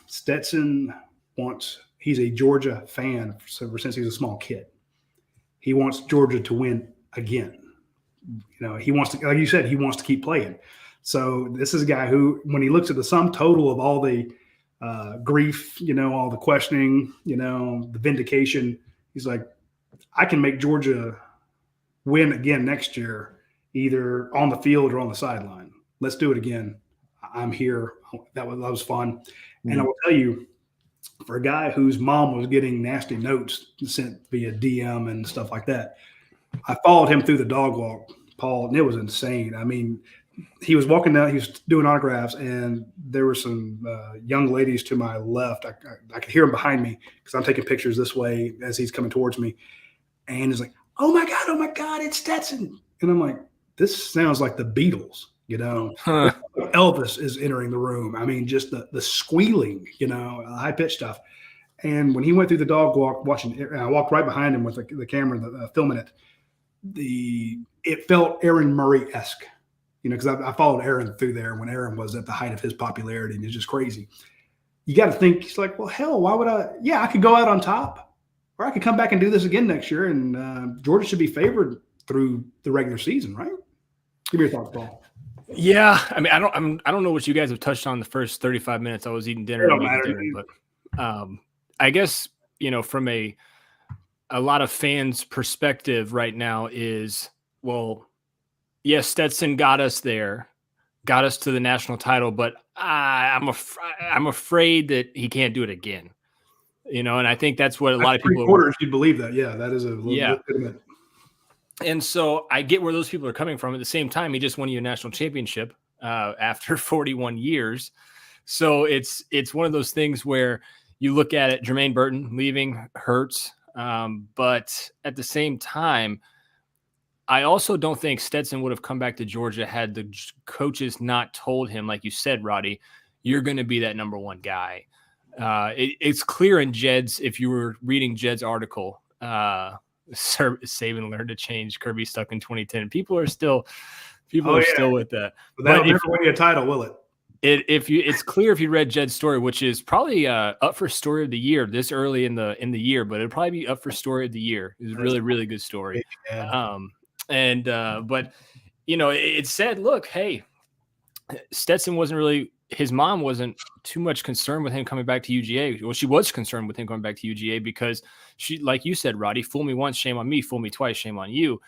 Speaker 1: Stetson he's a Georgia fan ever since he was a small kid. He wants Georgia to win again. He wants to, like you said, he wants to keep playing. So this is a guy who, when he looks at the sum total of all the grief, all the questioning, the vindication, he's like, I can make Georgia win again next year, either on the field or on the sideline. Let's do it again. I'm here. That was fun. Mm-hmm. And I will tell you, for a guy whose mom was getting nasty notes sent via DM and stuff like that, I followed him through the dog walk, Paul, and it was insane. I mean, he was walking down, he was doing autographs, and there were some young ladies to my left. I could hear him behind me because I'm taking pictures this way as he's coming towards me. And he's like, oh my God, it's Stetson. And I'm like, this sounds like the Beatles, Huh. Elvis is entering the room. I mean, just the squealing, high-pitched stuff. And when he went through the dog walk, I walked right behind him with the camera filming it. It felt Aaron Murray-esque, because I followed Aaron through there when Aaron was at the height of his popularity, and it's just crazy. You got to think, he's like, well, hell, why would I? Yeah, I could go out on top. Or I could come back and do this again next year, and Georgia should be favored through the regular season, right? Give me your thoughts, Paul.
Speaker 3: Yeah, I mean, I don't know what you guys have touched on the first 35 minutes. I was eating dinner, but I guess from a lot of fans' perspective right now is, well, yes, Stetson got us there, got us to the national title, but I'm afraid that he can't do it again. And I think that's what a lot of people.
Speaker 1: Quarters, you'd believe that. Yeah, that is a legitimate.
Speaker 3: And so I get where those people are coming from. At the same time, he just won you a national championship after 41 years. So it's one of those things where you look at it. Jermaine Burton leaving hurts, but at the same time, I also don't think Stetson would have come back to Georgia had the coaches not told him, like you said, Roddy, you're going to be that number one guy. It's clear in Jed's, if you were reading Jed's article, Saban learned to change, Kirby stuck in 2010. People are still with that.
Speaker 1: But that'll never win you a title, will it?
Speaker 3: It's clear if you read Jed's story, which is probably up for story of the year this early in the year, but it'll probably be up for story of the year. It's a really, really good story.
Speaker 1: Yeah.
Speaker 3: But it said, look, hey, Stetson wasn't really, his mom wasn't too much concerned with him coming back to UGA. Well, she was concerned with him going back to UGA because she, like you said, Roddy, fool me once, shame on me, fool me twice, shame on you.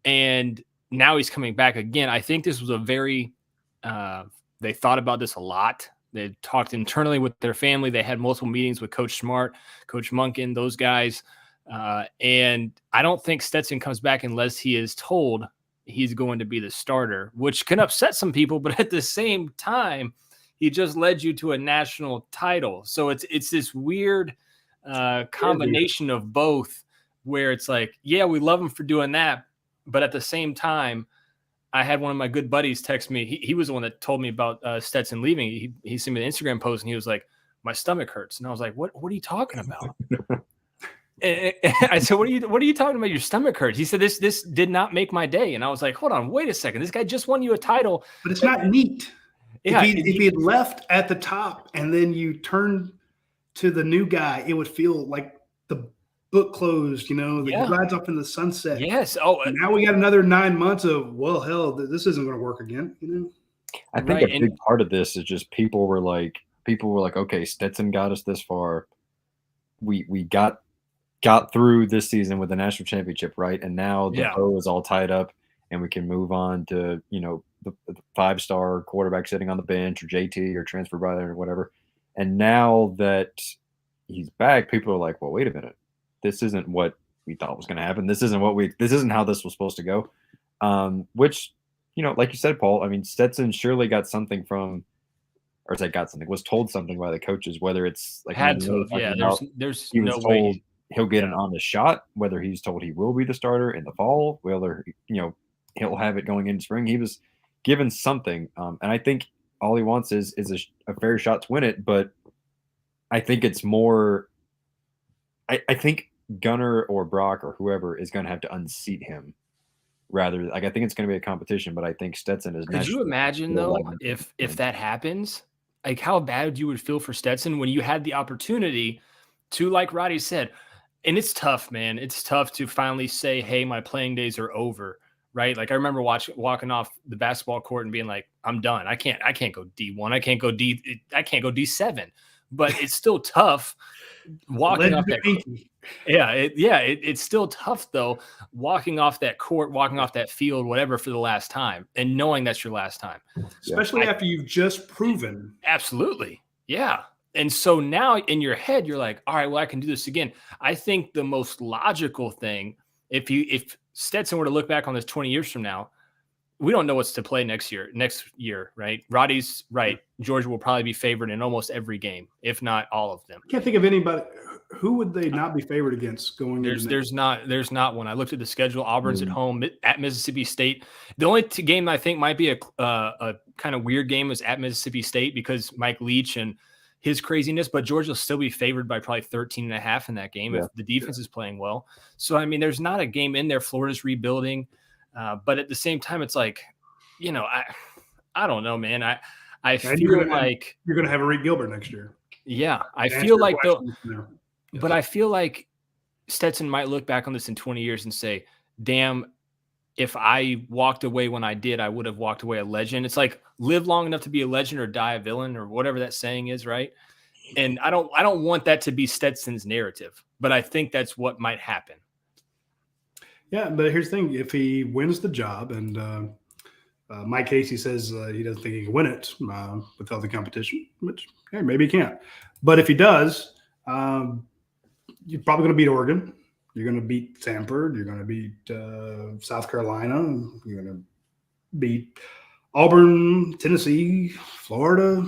Speaker 3: And now he's coming back again. I think this was a very, they thought about this a lot. They talked internally with their family. They had multiple meetings with Coach Smart, Coach Monken, those guys. And I don't think Stetson comes back unless he is told he's going to be the starter, which can upset some people. But at the same time, he just led you to a national title. So it's this weird combination of both where it's like, yeah, we love him for doing that. But at the same time, I had one of my good buddies text me. He was the one that told me about Stetson leaving. He sent me an Instagram post and he was like, my stomach hurts. And I was like, what are you talking about? And I said, what are you talking about? Your stomach hurts. He said, this did not make my day. And I was like, hold on, wait a second. This guy just won you a title.
Speaker 1: But it's not neat.
Speaker 3: Yeah,
Speaker 1: if he had left at the top and then you turn to the new guy, it would feel like the book closed, the rides off in the sunset.
Speaker 3: Yes. Oh,
Speaker 1: and now we got another 9 months of, well, hell, this isn't going to work again.
Speaker 2: I think a big part of this is just people were like, okay, Stetson got us this far. We got through this season with the national championship, right? And now the bow is all tied up and we can move on to, the 5-star quarterback sitting on the bench or JT or transfer by there or whatever. And now that he's back, people are like, well, wait a minute. This isn't what we thought was going to happen. This isn't how this was supposed to go. Which, like you said, Paul, I mean, Stetson surely got something was told something by the coaches, whether it's like,
Speaker 3: had to, there's
Speaker 2: he was
Speaker 3: no
Speaker 2: told
Speaker 3: way
Speaker 2: he'll get an honest shot, whether he's told he will be the starter in the fall, whether, he'll have it going into spring. He was given something. And I think all he wants is a fair shot to win it. But I think it's more. I think Gunner or Brock or whoever is going to have to unseat him. Rather, like I think it's going to be a competition, but I think Stetson is.
Speaker 3: Could you imagine though if that happens? Like how bad you would feel for Stetson when you had the opportunity to, like Roddy said, and it's tough, man. It's tough to finally say, "Hey, my playing days are over." Right? Like I remember walking off the basketball court and being like, "I'm done. I can't go D1. I can't go D7." But it's still tough walking off that. It's still tough though, walking off that court, walking off that field, whatever, for the last time, and knowing that's your last time.
Speaker 1: Especially after you've just proven.
Speaker 3: Absolutely. Yeah. And so now in your head, you're like, all right, well, I can do this again. I think the most logical thing, if Stetson were to look back on this 20 years from now, we don't know what's to play next year, right? Roddy's right. Georgia will probably be favored in almost every game, if not all of them.
Speaker 1: I can't think of anybody. Who would they not be favored against going into?
Speaker 3: There's not one. I looked at the schedule. Auburn's at home at Mississippi State. The only game I think might be a kind of weird game is at Mississippi State because Mike Leach and his craziness, but Georgia will still be favored by probably 13.5 in that game if the defense is playing well. So, I mean, there's not a game in there. Florida's rebuilding. But at the same time, it's like, I don't know, man. I feel like
Speaker 1: you're going to have a Reed Gilbert next year.
Speaker 3: Yeah. I feel like but I feel like Stetson might look back on this in 20 years and say, damn, if I walked away when I did, I would have walked away a legend. It's like live long enough to be a legend or die a villain or whatever that saying is, right? And I don't want that to be Stetson's narrative, but I think that's what might happen.
Speaker 1: Yeah, but here's the thing. If he wins the job and Mike Casey says he doesn't think he can win it without the competition, which maybe he can't. But if he does, you're probably going to beat Oregon. You're going to beat Stanford. You're going to beat South Carolina. You're going to beat Auburn, Tennessee, Florida.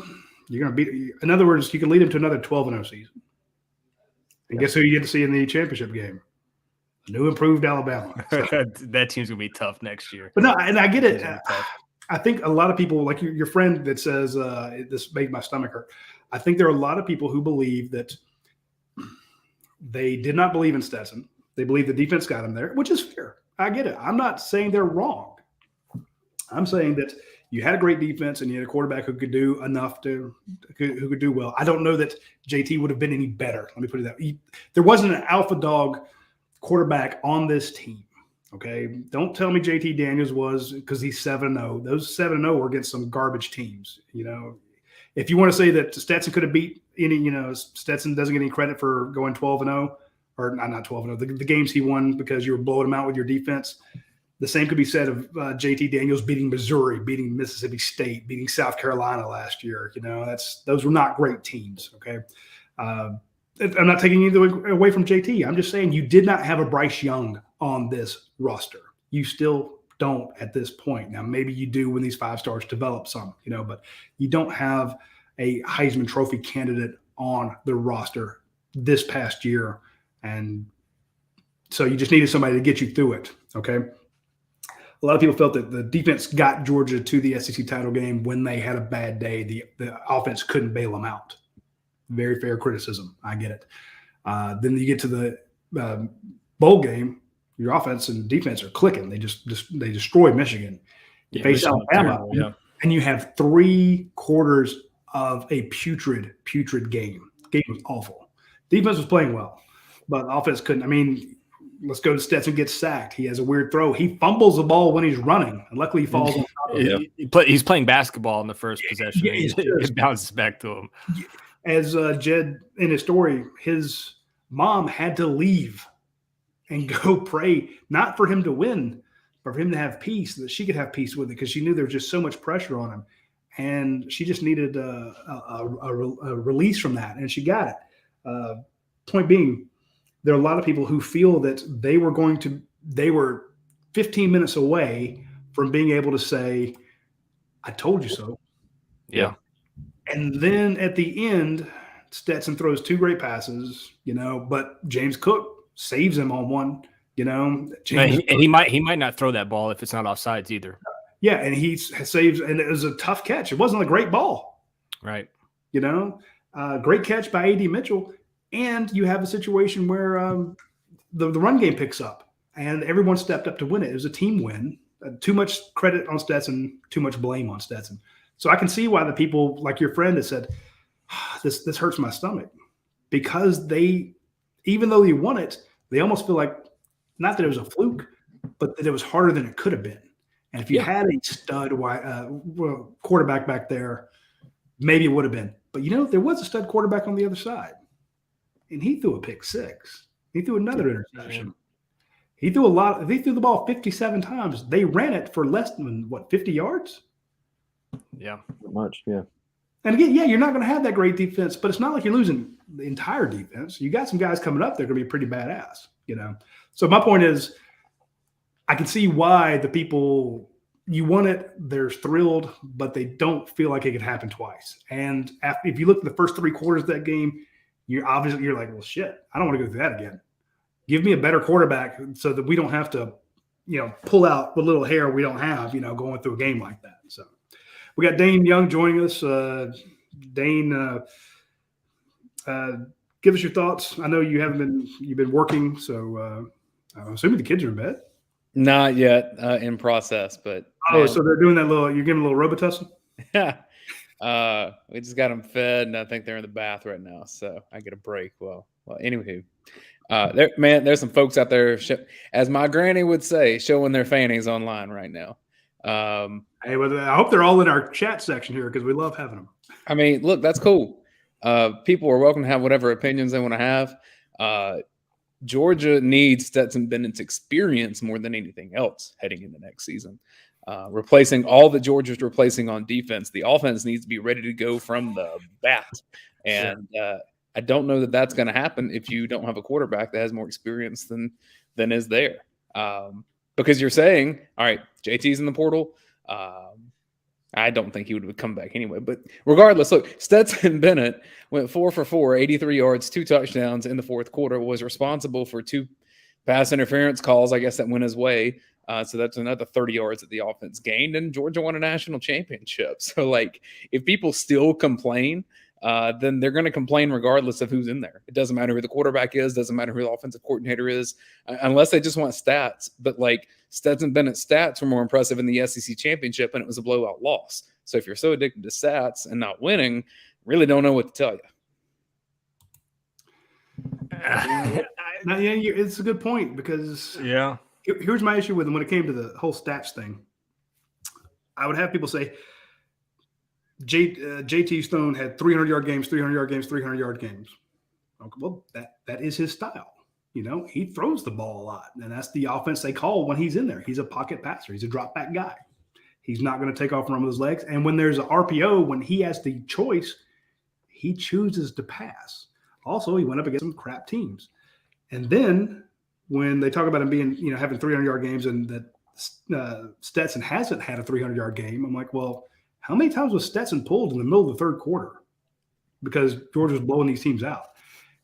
Speaker 1: You're going to beat – in other words, you can lead him to another 12-0 season. And guess who you get to see in the championship game? A new improved Alabama. So,
Speaker 3: that team's going to be tough next year.
Speaker 1: But no, and I get it. I think a lot of people, like your friend that says this made my stomach hurt. I think there are a lot of people who believe that they did not believe in Stetson. They believe the defense got him there, which is fair. I get it. I'm not saying they're wrong. I'm saying that you had a great defense and you had a quarterback who could do enough who could do well. I don't know that JT would have been any better. Let me put it that way. There wasn't an alpha dog quarterback on this team. Okay. Don't tell me JT Daniels was, because he's 7-0. Those 7-0 were against some garbage teams. If you want to say that Stetson could have beat any, Stetson doesn't get any credit for going 12-0, or not 12-0, the games he won because you were blowing them out with your defense. The same could be said of JT Daniels beating Missouri, beating Mississippi State, beating South Carolina last year. Those were not great teams. Okay. I'm not taking anything away from JT. I'm just saying you did not have a Bryce Young on this roster. You still don't at this point. Now, maybe you do when these 5 stars develop some, but you don't have a Heisman Trophy candidate on the roster this past year. And so you just needed somebody to get you through it. Okay. A lot of people felt that the defense got Georgia to the SEC title game when they had a bad day. The offense couldn't bail them out. Very fair criticism. I get it. Then you get to the bowl game, your offense and defense are clicking. They they destroy Michigan. You face Alabama, and you have 3 quarters of a putrid game. The game was awful. Defense was playing well, but offense couldn't. I mean, let's go to Stetson gets sacked. He has a weird throw. He fumbles the ball when he's running, and luckily he falls on top of it.
Speaker 3: He's playing basketball in the first possession. It bounces back to him.
Speaker 1: As Jed in his story, his mom had to leave and go pray, not for him to win, but for him to have peace, that she could have peace with it, because she knew there was just so much pressure on him. And she just needed a release from that, and she got it. Point being, there are a lot of people who feel that they were 15 minutes away from being able to say, I told you so.
Speaker 3: Yeah.
Speaker 1: And then at the end, Stetson throws 2 great passes, but James Cook saves him on one,
Speaker 3: and he might not throw that ball if it's not offsides either.
Speaker 1: Yeah, and he saves, and it was a tough catch. It wasn't a great ball.
Speaker 3: Right.
Speaker 1: Great catch by A.D. Mitchell. And you have a situation where the run game picks up and everyone stepped up to win it. It was a team win. Too much credit on Stetson, too much blame on Stetson. So I can see why the people like your friend has said, this hurts my stomach, because even though they won it, they almost feel like not that it was a fluke, but that it was harder than it could have been. And if you had a stud quarterback back there, maybe it would have been. But there was a stud quarterback on the other side, and he threw a pick six. He threw another interception. He threw the ball 57 times. They ran it for less than 50 yards?
Speaker 3: Yeah.
Speaker 2: Much, yeah.
Speaker 1: And again, you're not going to have that great defense, but it's not like you're losing the entire defense. You got some guys coming up that are going to be pretty badass, So my point is, I can see why the people, you want it, they're thrilled, but they don't feel like it could happen twice. And if you look at the first 3 quarters of that game, you're like, well, shit, I don't want to go through that again. Give me a better quarterback so that we don't have to, pull out the little hair we don't have, going through a game like that. So we got Dane Young joining us. Dane, give us your thoughts. I know you've been working, so I'm assuming the kids are in bed.
Speaker 4: Not yet, in process, but
Speaker 1: so they're doing that you're giving a little Robitussin?
Speaker 4: Yeah. We just got them fed, and I think they're in the bath right now, so I get a break. Well, anywho, there's some folks out there, as my granny would say, showing their fannies online right now.
Speaker 1: Hey, well, I hope they're all in our chat section here because we love having them.
Speaker 4: I mean, look, that's cool. People are welcome to have whatever opinions they want to have. Georgia needs Stetson Bennett's experience more than anything else heading into next season. Replacing all that Georgia's replacing on defense, the offense needs to be ready to go from the bat. And I don't know that that's going to happen if you don't have a quarterback that has more experience than is there. Because you're saying, all right, JT's in the portal. I don't think he would come back anyway. But regardless, look, Stetson Bennett went 4 for 4, 83 yards, 2 touchdowns in the fourth quarter, was responsible for 2 pass interference calls, I guess, that went his way. So that's another 30 yards that the offense gained, and Georgia won a national championship. So, if people still complain, then they're going to complain regardless of who's in there. It doesn't matter who the quarterback is, doesn't matter who the offensive coordinator is, unless they just want stats. But Stetson Bennett's stats were more impressive in the SEC championship, and it was a blowout loss. So if you're so addicted to stats and not winning, really don't know what to tell you.
Speaker 1: It's a good point because here's my issue with them when it came to the whole stats thing. I would have people say, JT Stone had 300-yard games, 300-yard games, 300-yard games. Okay, well, that is his style. He throws the ball a lot, and that's the offense they call when he's in there. He's a pocket passer. He's a drop back guy. He's not going to take off and run with his legs. And when there's an RPO, when he has the choice, he chooses to pass. Also, he went up against some crap teams. And then when they talk about him being, having 300-yard games and that Stetson hasn't had a 300-yard game, I'm like, well, how many times was Stetson pulled in the middle of the third quarter because Georgia was blowing these teams out?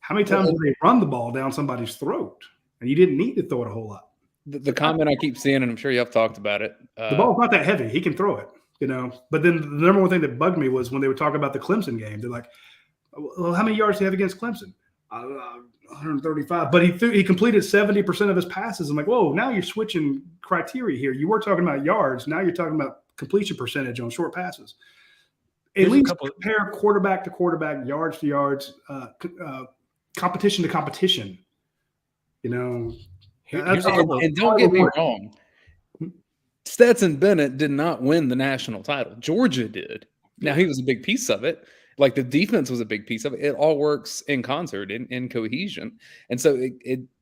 Speaker 1: How many times did they run the ball down somebody's throat? And you didn't need to throw it a whole lot.
Speaker 4: The comment I keep seeing, and I'm sure y'all have talked about it.
Speaker 1: The ball's not that heavy. He can throw it, But then the number one thing that bugged me was when they would talk about the Clemson game. They're like, well, how many yards do you have against Clemson? 135. But he completed 70% of his passes. I'm like, whoa, now you're switching criteria here. You were talking about yards. Now you're talking about completion percentage on short passes. At least compare quarterback to quarterback, yards to yards, competition to competition.
Speaker 4: And don't get me wrong, Stetson Bennett did not win the national title. Georgia did. Now, he was a big piece of it. The defense was a big piece of it. It all works in concert, in cohesion. And so,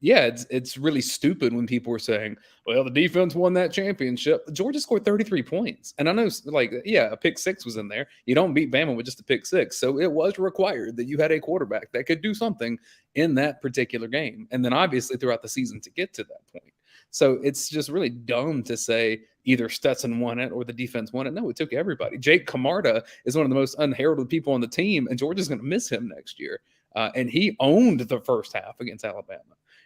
Speaker 4: it's really stupid when people are saying, well, the defense won that championship. Georgia scored 33 points. And I know, a pick six was in there. You don't beat Bama with just a pick six. So it was required that you had a quarterback that could do something in that particular game. And then obviously throughout the season to get to that point. So it's just really dumb to say either Stetson won it or the defense won it. No, it took everybody. Jake Camarda is one of the most unheralded people on the team, and Georgia's going to miss him next year. And he owned the first half against Alabama.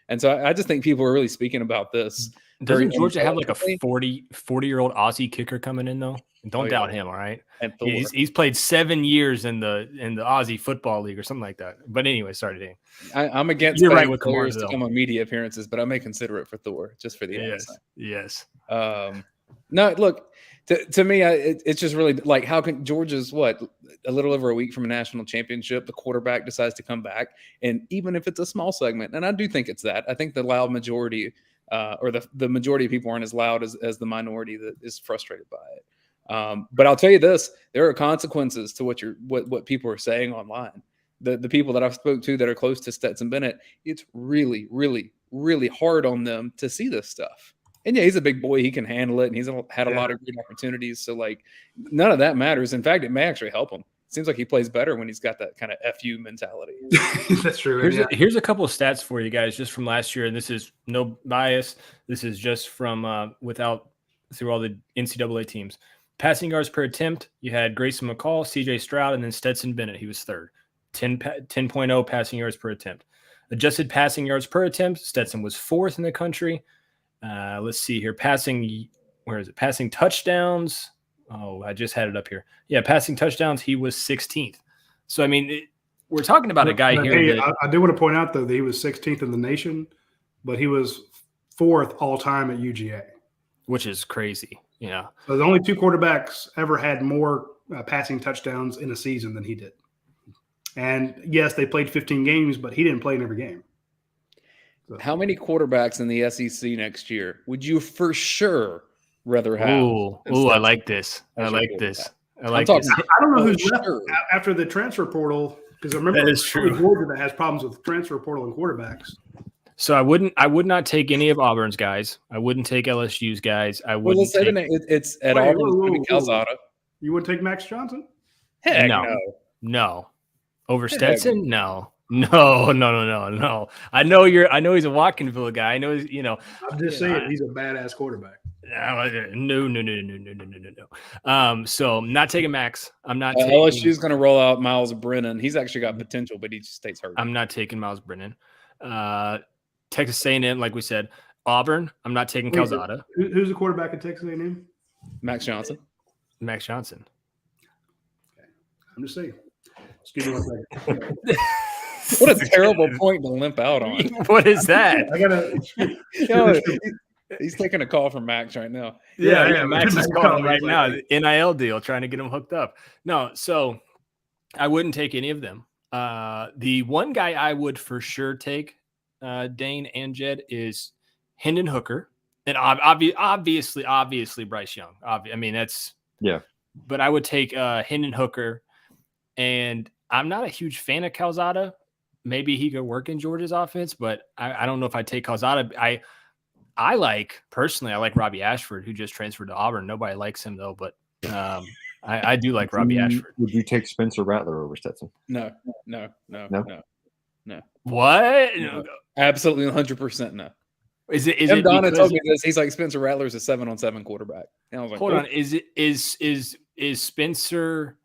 Speaker 4: And so I just think people are really speaking about this
Speaker 3: Doesn't
Speaker 4: very
Speaker 3: Georgia have like a
Speaker 4: unintelligently.
Speaker 3: 40-year-old Aussie kicker coming in though? Don't doubt him. All right,
Speaker 4: And Thor.
Speaker 3: he's played 7 years in the Aussie Football League or something like that. But anyway, sorry, Dan.
Speaker 4: I'm against
Speaker 3: You're right
Speaker 4: paying
Speaker 3: with
Speaker 4: players to
Speaker 3: Kamar, though.
Speaker 4: come on media appearances, but I may consider it for Thor just for the
Speaker 3: Yes.
Speaker 4: No, look, to me, it's just really like, how can Georgia's a little over a week from a national championship, the quarterback decides to come back, and even if it's a small segment, and I do think it's that, I think the loud majority or the majority of people aren't as loud as the minority that is frustrated by it. But I'll tell you this: there are consequences to what people are saying online. The people that I've spoke to that are close to Stetson Bennett, it's really, really, really hard on them to see this stuff. And yeah, he's a big boy; he can handle it, and he's had a lot of great opportunities. So like, none of that matters. In fact, it may actually help him. It seems like he plays better when he's got that kind of FU mentality.
Speaker 1: That's true.
Speaker 3: Here's a couple of stats for you guys just from last year, and this is no bias. This is just from through all the NCAA teams. Passing yards per attempt, you had Grayson McCall, CJ Stroud, and then Stetson Bennett. He was third. 10.0 passing yards per attempt. Adjusted passing yards per attempt, Stetson was fourth in the country. Let's see here. Passing touchdowns. Oh, I just had it up here. Yeah, passing touchdowns, he was 16th. So, I mean, we're talking about a guy here.
Speaker 1: Hey, I do want to point out, though, that he was 16th in the nation, but he was fourth all-time at UGA.
Speaker 3: Which is crazy, yeah.
Speaker 1: So the only two quarterbacks ever had more passing touchdowns in a season than he did. And, yes, they played 15 games, but he didn't play in every game. So.
Speaker 4: How many quarterbacks in the SEC next year would you for sure rather have?
Speaker 3: Ooh, I like this. I like this.
Speaker 1: I don't know who's left after the transfer portal, because I remember
Speaker 3: that is true.
Speaker 1: Georgia that has problems with transfer portal and quarterbacks.
Speaker 3: So I would not take any of Auburn's guys. I wouldn't take LSU's guys. I wouldn't.
Speaker 4: Let's say it's at Auburn. Calzada.
Speaker 1: You wouldn't take Max Johnson?
Speaker 4: Heck
Speaker 3: no. Over Stetson? No. I know he's a Watkinsville guy. I know
Speaker 1: I'm just saying he's a badass quarterback.
Speaker 3: No. So I'm not taking Max. I'm not taking
Speaker 4: LSU's going to roll out Miles Brennan. He's actually got potential, but he just stays hurt.
Speaker 3: I'm not taking Miles Brennan. Texas A&M, like we said. Auburn, I'm not taking Calzada.
Speaker 1: Who's the quarterback at Texas A&M?
Speaker 4: Max Johnson.
Speaker 1: Okay. I'm just saying. Excuse me 1 second.
Speaker 4: What a terrible point to limp out on.
Speaker 3: What is that?
Speaker 1: I gotta.
Speaker 4: He's taking a call from Max right now.
Speaker 3: Yeah. Max is calling right now. NIL deal, trying to get him hooked up. No, so I wouldn't take any of them. The one guy I would for sure take, Dane and Jed, is Hendon Hooker, and obviously Bryce Young. But I would take Hendon Hooker, and I'm not a huge fan of Calzada. Maybe he could work in Georgia's offense, but I don't know if I take Calzada. I like Robbie Ashford, who just transferred to Auburn. Nobody likes him though, but I do like Robbie Ashford.
Speaker 2: Would you take Spencer Rattler over Stetson?
Speaker 4: No.
Speaker 3: What?
Speaker 4: No. Absolutely 100% no.
Speaker 3: Is it?
Speaker 4: Tim Donna told me this. He's like, Spencer Rattler's a 7-on-7 quarterback. And I was like,
Speaker 3: hold on. Is Spencer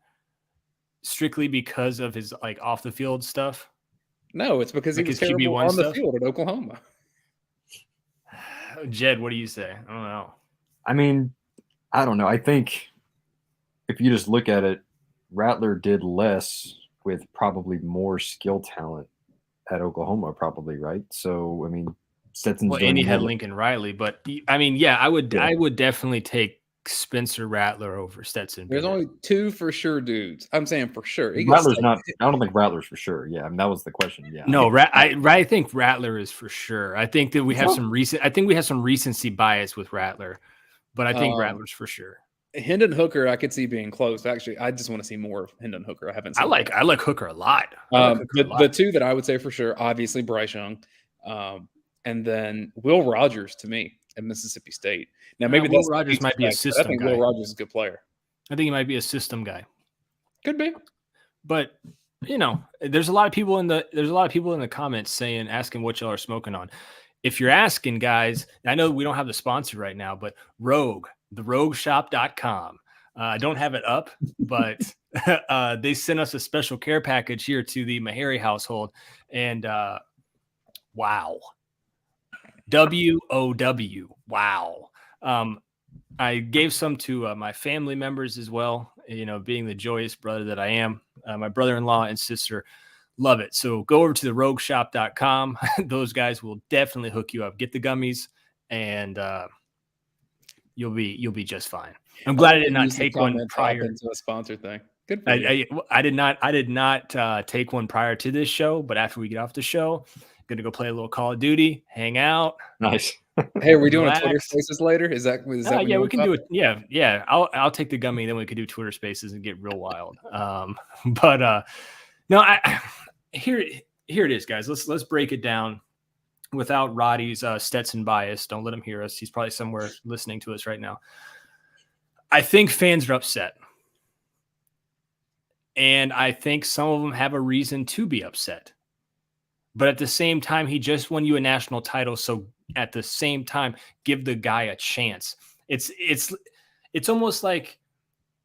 Speaker 3: strictly because of his like off the field stuff?
Speaker 4: No, it's because he was terrible on the field at Oklahoma.
Speaker 3: Jed, what do you say? I don't know.
Speaker 2: I mean, I don't know. I think if you just look at it, Rattler did less with probably more skill talent at Oklahoma, probably, right? So, I mean, Stetson's
Speaker 3: and he had Lincoln Riley, but I mean, yeah, I would definitely take Spencer Rattler over Stetson.
Speaker 4: There's only two for sure dudes. I'm saying for sure.
Speaker 2: Rattler's not. I don't think Rattler's for sure. Yeah, I mean, that was the question. Yeah.
Speaker 3: No, I think Rattler is for sure. I think that we have some recency bias with Rattler, but I think Rattler's for sure.
Speaker 4: Hendon Hooker, I could see being close. Actually, I just want to see more of Hendon Hooker. I haven't seen.
Speaker 3: I like Hooker a lot.
Speaker 4: The two that I would say for sure, obviously Bryce Young, and then Will Rogers to me at Mississippi State. Now maybe
Speaker 3: Will Rogers might be a system guy.
Speaker 4: I think Will Rogers is a good player.
Speaker 3: I think he might be a system guy.
Speaker 4: Could be,
Speaker 3: but there's a lot of people in the comments asking what y'all are smoking on. If you're asking, guys, I know we don't have the sponsor right now, but therogueshop.com. I don't have it up, but they sent us a special care package here to the Meharry household, and wow. WOW. Wow. I gave some to my family members as well. You know, being the joyous brother that I am, my brother-in-law and sister love it. So go over to the rogueshop.com. Those guys will definitely hook you up. Get the gummies and you'll be just fine. I'm glad I did not take one prior
Speaker 4: to a sponsor thing. Good for you.
Speaker 3: I did not take one prior to this show, but after we get off the show, I'm gonna go play a little Call of Duty, hang out.
Speaker 2: Nice.
Speaker 4: Hey, are we doing
Speaker 3: Relax.
Speaker 4: a Twitter Spaces later? Is that what
Speaker 3: Yeah,
Speaker 4: you
Speaker 3: we can
Speaker 4: want
Speaker 3: do it. Yeah. I'll take the gummy, then we could do Twitter Spaces and get real wild. But no, here it is, guys. Let's break it down without Roddy's Stetson bias. Don't let him hear us. He's probably somewhere listening to us right now. I think fans are upset. And I think some of them have a reason to be upset. But at the same time, he just won you a national title. So at the same time, give the guy a chance. It's almost like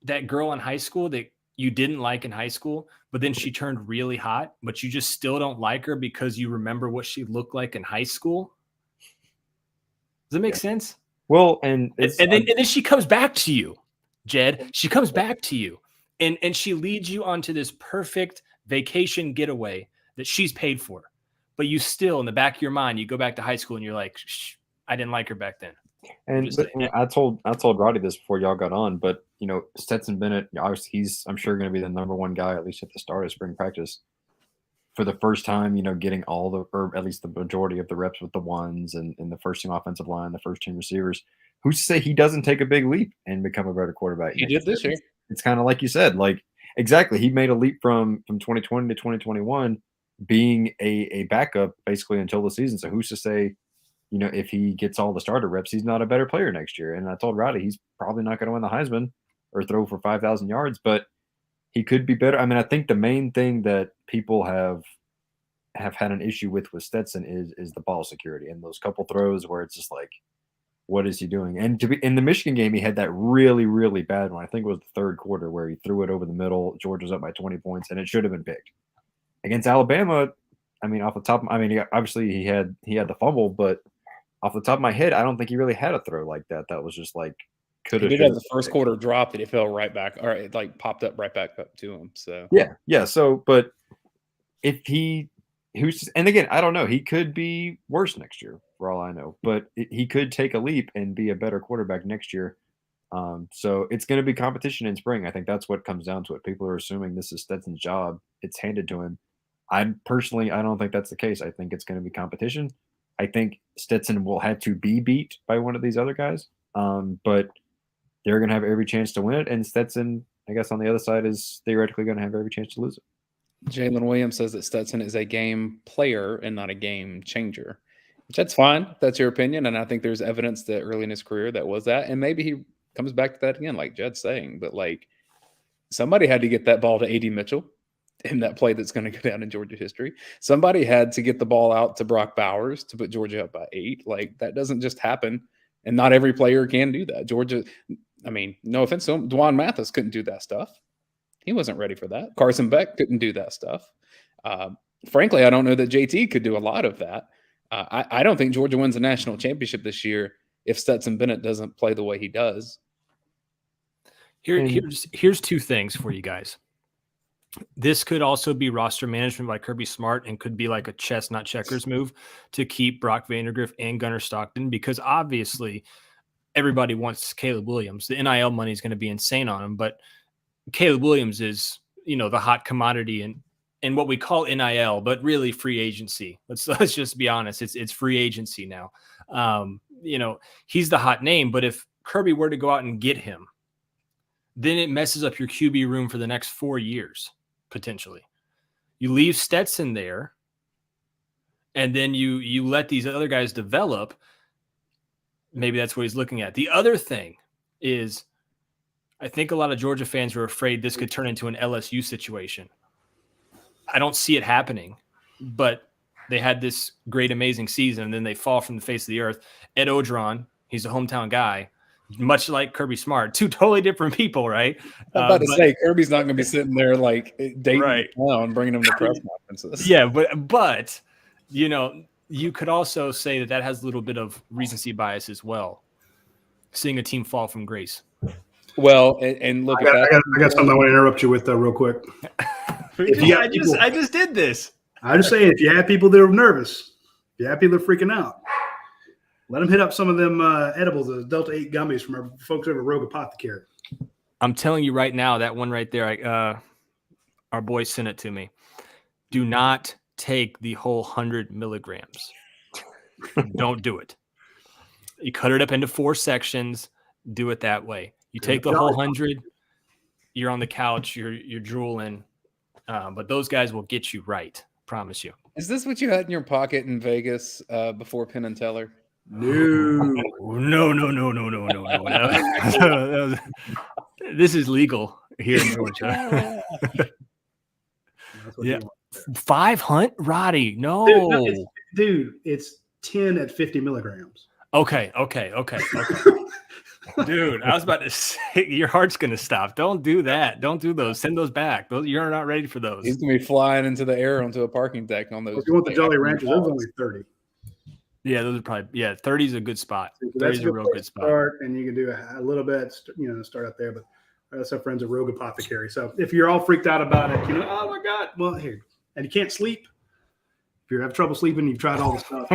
Speaker 3: that girl in high school that you didn't like in high school, but then she turned really hot, but you just still don't like her because you remember what she looked like in high school. Does that make sense?
Speaker 2: Well, and
Speaker 3: then she comes back to you, Jed. She comes back to you. And she leads you onto this perfect vacation getaway that she's paid for. But you still, in the back of your mind, you go back to high school and you're like, I didn't like her back then.
Speaker 2: And I told Roddy this before y'all got on, but you know, Stetson Bennett, obviously I'm sure going to be the number one guy, at least at the start of spring practice. For the first time, you know, getting or at least the majority of the reps with the ones and the first team offensive line, the first team receivers. Who's to say he doesn't take a big leap and become a better quarterback?
Speaker 4: He did this year.
Speaker 2: It's kind of like you said, like exactly. He made a leap from 2020 to 2021, being a backup basically until the season. So who's to say, you know, if he gets all the starter reps, he's not a better player next year. And I told Roddy he's probably not going to win the Heisman or throw for 5,000 yards, but he could be better. I mean, I think the main thing that people have had an issue with Stetson is the ball security and those couple throws where it's just like, what is he doing? And to be in the Michigan game, he had that really, really bad one. I think it was the third quarter where he threw it over the middle. Georgia was up by 20 points, and it should have been picked. Against Alabama, I mean, obviously he had the fumble, but off the top of my head, I don't think he really had a throw like that. That was just like
Speaker 4: could have. He did have the first quarter drop that it fell right back, or it like popped up right back up to him. So
Speaker 2: yeah. So, but if and again, I don't know. He could be worse next year, for all I know. But he could take a leap and be a better quarterback next year. So it's going to be competition in spring. I think that's what comes down to it. People are assuming this is Stetson's job. It's handed to him. I don't think that's the case. I think it's going to be competition. I think Stetson will have to be beat by one of these other guys. But they're going to have every chance to win it. And Stetson, I guess on the other side, is theoretically going to have every chance to lose it.
Speaker 4: Jalen Williams says that Stetson is a game player and not a game changer, which that's fine. That's your opinion. And I think there's evidence that early in his career that was that. And maybe he comes back to that again, like Jed's saying. But like somebody had to get that ball to A.D. Mitchell in that play that's going to go down in Georgia history. Somebody had to get the ball out to Brock Bowers to put Georgia up by 8. Like that doesn't just happen. And not every player can do that. Georgia, I mean, no offense to him, Dwan Mathis couldn't do that stuff. He wasn't ready for that. Carson Beck couldn't do that stuff. Frankly, I don't know that JT could do a lot of that. I don't think Georgia wins a national championship this year if Stetson Bennett doesn't play the way he does.
Speaker 3: Here's two things for you guys. This could also be roster management by Kirby Smart and could be like a chess, not checkers move to keep Brock Vandergriff and Gunnar Stockton, because obviously everybody wants Caleb Williams. The NIL money is going to be insane on him, but Caleb Williams is, you know, the hot commodity and what we call NIL, but really free agency. Let's just be honest. It's free agency now. You know, he's the hot name, but if Kirby were to go out and get him, then it messes up your QB room for the next 4 years, potentially. You leave Stetson there, and then you let these other guys develop. Maybe that's what he's looking at. The other thing is, I think a lot of Georgia fans are afraid this could turn into an LSU situation. I don't see it happening, but they had this great, amazing season, and then they fall from the face of the earth. Ed Ogeron, he's a hometown guy, much like Kirby Smart, two totally different people, right?
Speaker 4: I'm about to say, Kirby's not going to be sitting there like dating
Speaker 3: right
Speaker 4: and bringing him to press conferences.
Speaker 3: Yeah, but you know, you could also say that has a little bit of recency bias as well. Seeing a team fall from grace.
Speaker 4: Well, and look,
Speaker 1: I got something I want to interrupt you with real quick.
Speaker 3: I just did this.
Speaker 1: I just say if you have people that are nervous, if you have people that are freaking out, let them hit up some of them edibles, the Delta 8 gummies from our folks over at Rogue Apothecary.
Speaker 3: I'm telling you right now, that one right there, our boy sent it to me. Do not take the whole 100 milligrams. Don't do it. You cut it up into 4 sections. Do it that way. You take the whole 100. You're on the couch. You're drooling. But those guys will get you right. Promise you.
Speaker 4: Is this what you had in your pocket in Vegas before Penn and Teller?
Speaker 3: No. This is legal here in Georgia. Yeah. 500, Roddy. No.
Speaker 1: Dude, it's 10 at 50 milligrams.
Speaker 3: Okay. Dude, I was about to say your heart's gonna stop. Don't do that. Don't do those. Send those back. You're not ready for those.
Speaker 4: He's gonna be flying into the air onto a parking deck on those.
Speaker 1: If you want the Jolly Ranchers, those are only 30.
Speaker 3: Yeah, those are probably 30 is a good spot. 30 is a real good spot.
Speaker 1: Start, and you can do a little bit, start up there. But that's our friends at Rogue Apothecary. So if you're all freaked out about it, oh my God, well here, and you can't sleep. If you have trouble sleeping, you've tried all the stuff.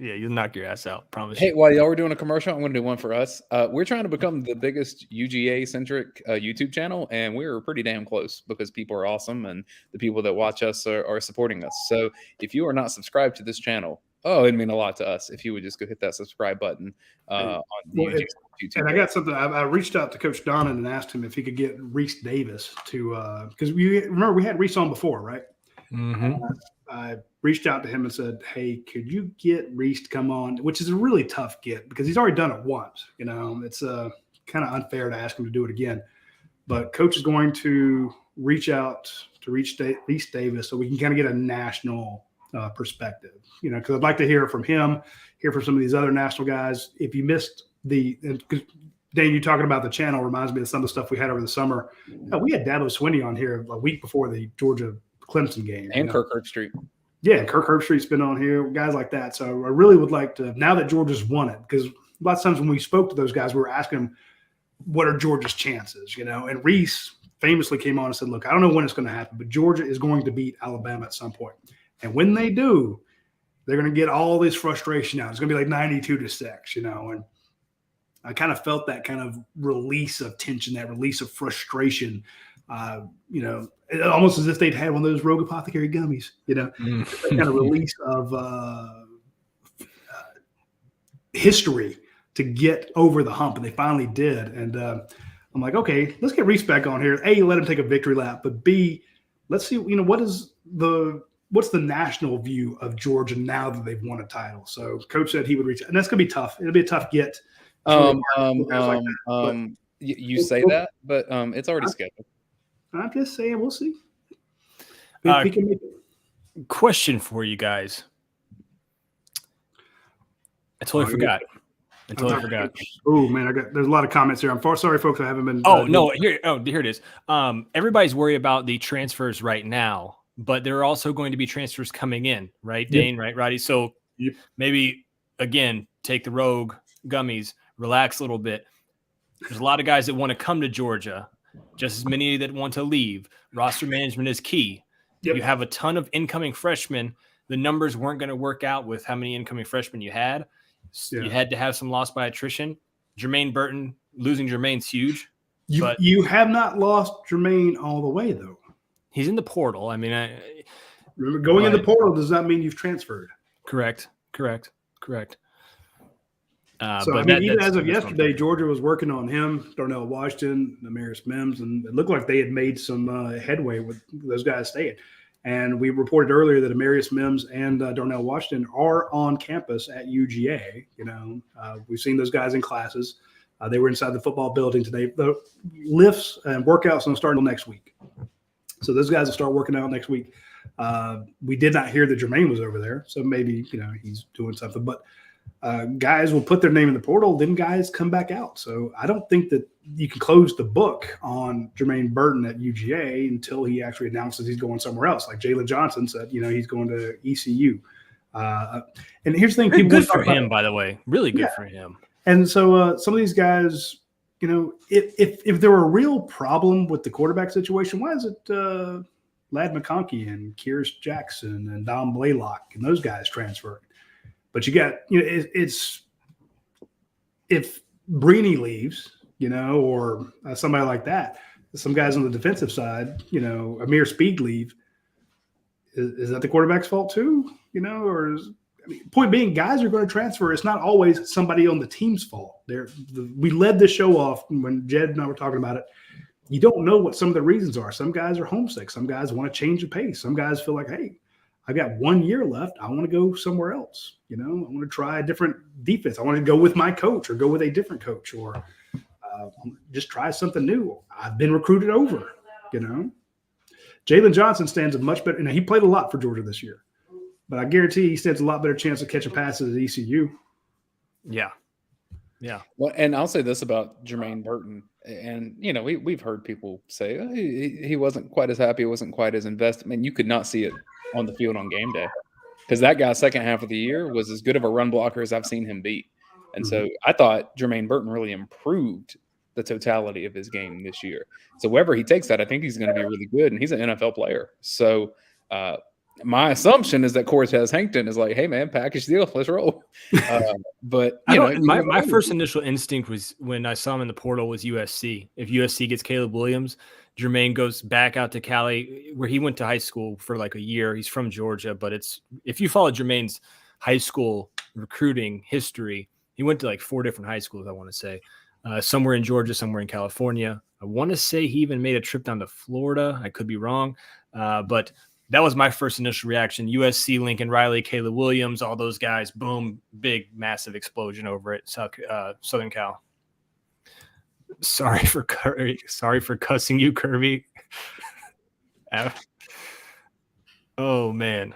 Speaker 3: Yeah, you'll knock your ass out. Promise.
Speaker 4: Hey, while y'all were doing a commercial, I'm going to do one for us. We're trying to become the biggest UGA-centric YouTube channel, and we're pretty damn close because people are awesome, and the people that watch us are supporting us. So if you are not subscribed to this channel, it'd mean a lot to us if you would just go hit that subscribe button on the YouTube.
Speaker 1: And I got something. I reached out to Coach Donnan and asked him if he could get Reese Davis to because remember we had Reese on before, right?
Speaker 3: Mm-hmm.
Speaker 1: I reached out to him and said, hey, could you get Reese to come on, which is a really tough get because he's already done it once. It's kind of unfair to ask him to do it again. But Coach is going to reach out to Reese Davis so we can kind of get a national perspective, because I'd like to hear from him, hear from some of these other national guys. If you missed because Dane, you talking about the channel reminds me of some of the stuff we had over the summer. We had Dabo Swinney on here a week before the Georgia Clemson game.
Speaker 4: And Kirk Herbstreit.
Speaker 1: Yeah, Kirk Herbstreit's been on here, guys like that. So I really would like to, now that Georgia's won it, because lots of times when we spoke to those guys, we were asking them, what are Georgia's chances, And Reese famously came on and said, look, I don't know when it's going to happen, but Georgia is going to beat Alabama at some point. And when they do, they're going to get all this frustration out. It's going to be like 92-6, And I kind of felt that kind of release of tension, that release of frustration, almost as if they'd had one of those Rogue Apothecary gummies, that kind of release of history to get over the hump. And they finally did. And I'm like, okay, let's get Reese back on here. A, let him take a victory lap, but B, let's see, what's the national view of Georgia now that they've won a title? So Coach said he would reach out, and that's going to be tough. It'll be a tough get.
Speaker 4: You say that, but it's already scheduled.
Speaker 1: I'm just saying, we'll see.
Speaker 3: We can make it. Question for you guys. I totally forgot.
Speaker 1: Oh man, there's a lot of comments here. I'm sorry, folks. I haven't been.
Speaker 3: Here it is. Everybody's worried about the transfers right now, but there are also going to be transfers coming in, right, Dane? Yep. Right, Roddy. So maybe again, take the Rogue gummies, relax a little bit. There's a lot of guys that want to come to Georgia, just as many that want to leave. Roster management is key. Yep. You have a ton of incoming freshmen. The numbers weren't going to work out with how many incoming freshmen you had. Yeah. You had to have some loss by attrition. Jermaine Burton, losing Jermaine's huge.
Speaker 1: You have not lost Jermaine all the way, though.
Speaker 3: He's in the portal. I mean,
Speaker 1: remember, going in the portal does not mean you've transferred.
Speaker 3: Correct.
Speaker 1: Even as of yesterday, Georgia was working on him, Darnell Washington, Amarius Mims, and it looked like they had made some headway with those guys staying. And we reported earlier that Amarius Mims and Darnell Washington are on campus at UGA. We've seen those guys in classes. They were inside the football building today. The lifts and workouts don't start until next week. So those guys will start working out next week. We did not hear that Jermaine was over there, so maybe he's doing something. But guys will put their name in the portal, then guys come back out. So I don't think that you can close the book on Jermaine Burton at UGA until he actually announces he's going somewhere else. Like Jalen Johnson said, he's going to ECU. And here's the thing:
Speaker 3: Very
Speaker 1: people
Speaker 3: good for
Speaker 1: talk about
Speaker 3: him,
Speaker 1: it.
Speaker 3: by the way. Really good
Speaker 1: Yeah.
Speaker 3: for him.
Speaker 1: And so some of these guys, if there were a real problem with the quarterback situation, why is it Lad McConkey and Kyrus Jackson and Dom Blaylock and those guys transferring? But you got, it's if Breeny leaves, or somebody like that, some guys on the defensive side, Amir Speed leave. Is that the quarterback's fault too? Point being, guys are going to transfer. It's not always somebody on the team's fault. We led the show off when Jed and I were talking about it. You don't know what some of the reasons are. Some guys are homesick. Some guys want to change the pace. Some guys feel like, hey, I got 1 year left. I want to go somewhere else. I want to try a different defense. I want to go with my coach or go with a different coach or just try something new. I've been recruited over, Jalen Johnson stands a much better – he played a lot for Georgia this year. But I guarantee he stands a lot better chance of catching passes at ECU.
Speaker 3: Yeah. Yeah.
Speaker 4: Well, and I'll say this about Jermaine Burton. And, we've heard people say he wasn't quite as happy, wasn't quite as invested. I mean, you could not see it on the field on game day because that guy second half of the year was as good of a run blocker as I've seen him be. And so I thought Jermaine Burton really improved the totality of his game this year. So wherever he takes that, I think he's going to be really good. And he's an NFL player. So, my assumption is that Cortez Hankton is like, hey, man, package deal. Let's roll. But,
Speaker 3: my first initial instinct was when I saw him in the portal was USC. If USC gets Caleb Williams, Jermaine goes back out to Cali, where he went to high school for like a year. He's from Georgia, but if you follow Jermaine's high school recruiting history, he went to like 4 different high schools, I want to say. Somewhere in Georgia, somewhere in California. I want to say he even made a trip down to Florida. I could be wrong. But that was my first initial reaction. USC, Lincoln Riley, Caleb Williams, all those guys, boom, big, massive explosion over at Southern Cal. Sorry for cussing you, Kirby. Oh, man.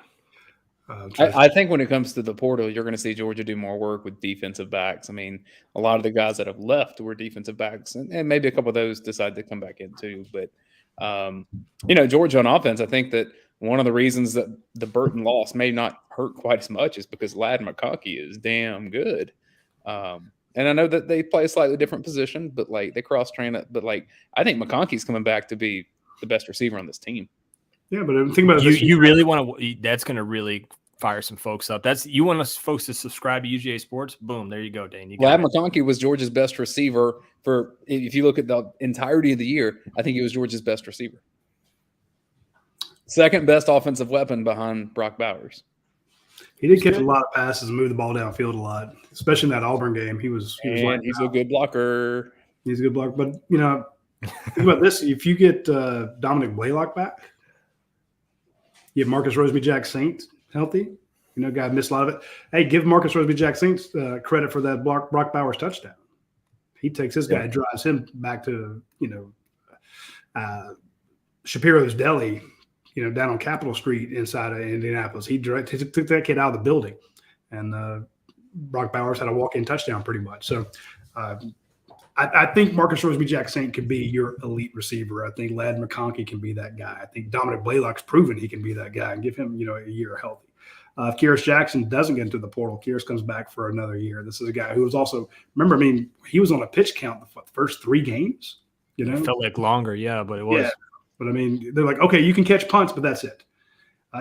Speaker 4: I think when it comes to the portal, you're going to see Georgia do more work with defensive backs. I mean, a lot of the guys that have left were defensive backs, and maybe a couple of those decide to come back in too. But, Georgia on offense, I think that one of the reasons that the Burton loss may not hurt quite as much is because Lad McConkey is damn good. And I know that they play a slightly different position, but they cross-train it. But I think McConkey's coming back to be the best receiver on this team.
Speaker 1: Yeah, but think about
Speaker 3: it. You really want to – that's going to really fire some folks up. You want us folks to subscribe to UGA Sports? Boom, there you go, Dane.
Speaker 4: Lad McConkey was Georgia's best receiver for – if you look at the entirety of the year, I think he was Georgia's best receiver. Second best offensive weapon behind Brock Bowers.
Speaker 1: He did catch a lot of passes and move the ball downfield a lot, especially in that Auburn game. He's
Speaker 4: a good blocker.
Speaker 1: He's a good blocker. But, think about this. If you get Dominic Blaylock back, you get Marcus Roseby-Jack-Saint healthy. Guy missed a lot of it. Hey, give Marcus Roseby-Jack-Saint credit for that Brock Bowers touchdown. He takes his guy and drives him back to, Shapiro's Deli, down on Capitol Street inside of Indianapolis. He took that kid out of the building, and Brock Bowers had a walk-in touchdown pretty much. So I think Marcus Roseby-Jack-Saint could be your elite receiver. I think Lad McConkey can be that guy. I think Dominic Blaylock's proven he can be that guy, and give him, a year healthy. If Kyrus Jackson doesn't get into the portal, Kyrus comes back for another year. This is a guy who was also – remember, he was on a pitch count the first 3 games.
Speaker 3: It felt like longer, yeah, but it was.
Speaker 1: Yeah. But, they're like, okay, you can catch punts, but that's it.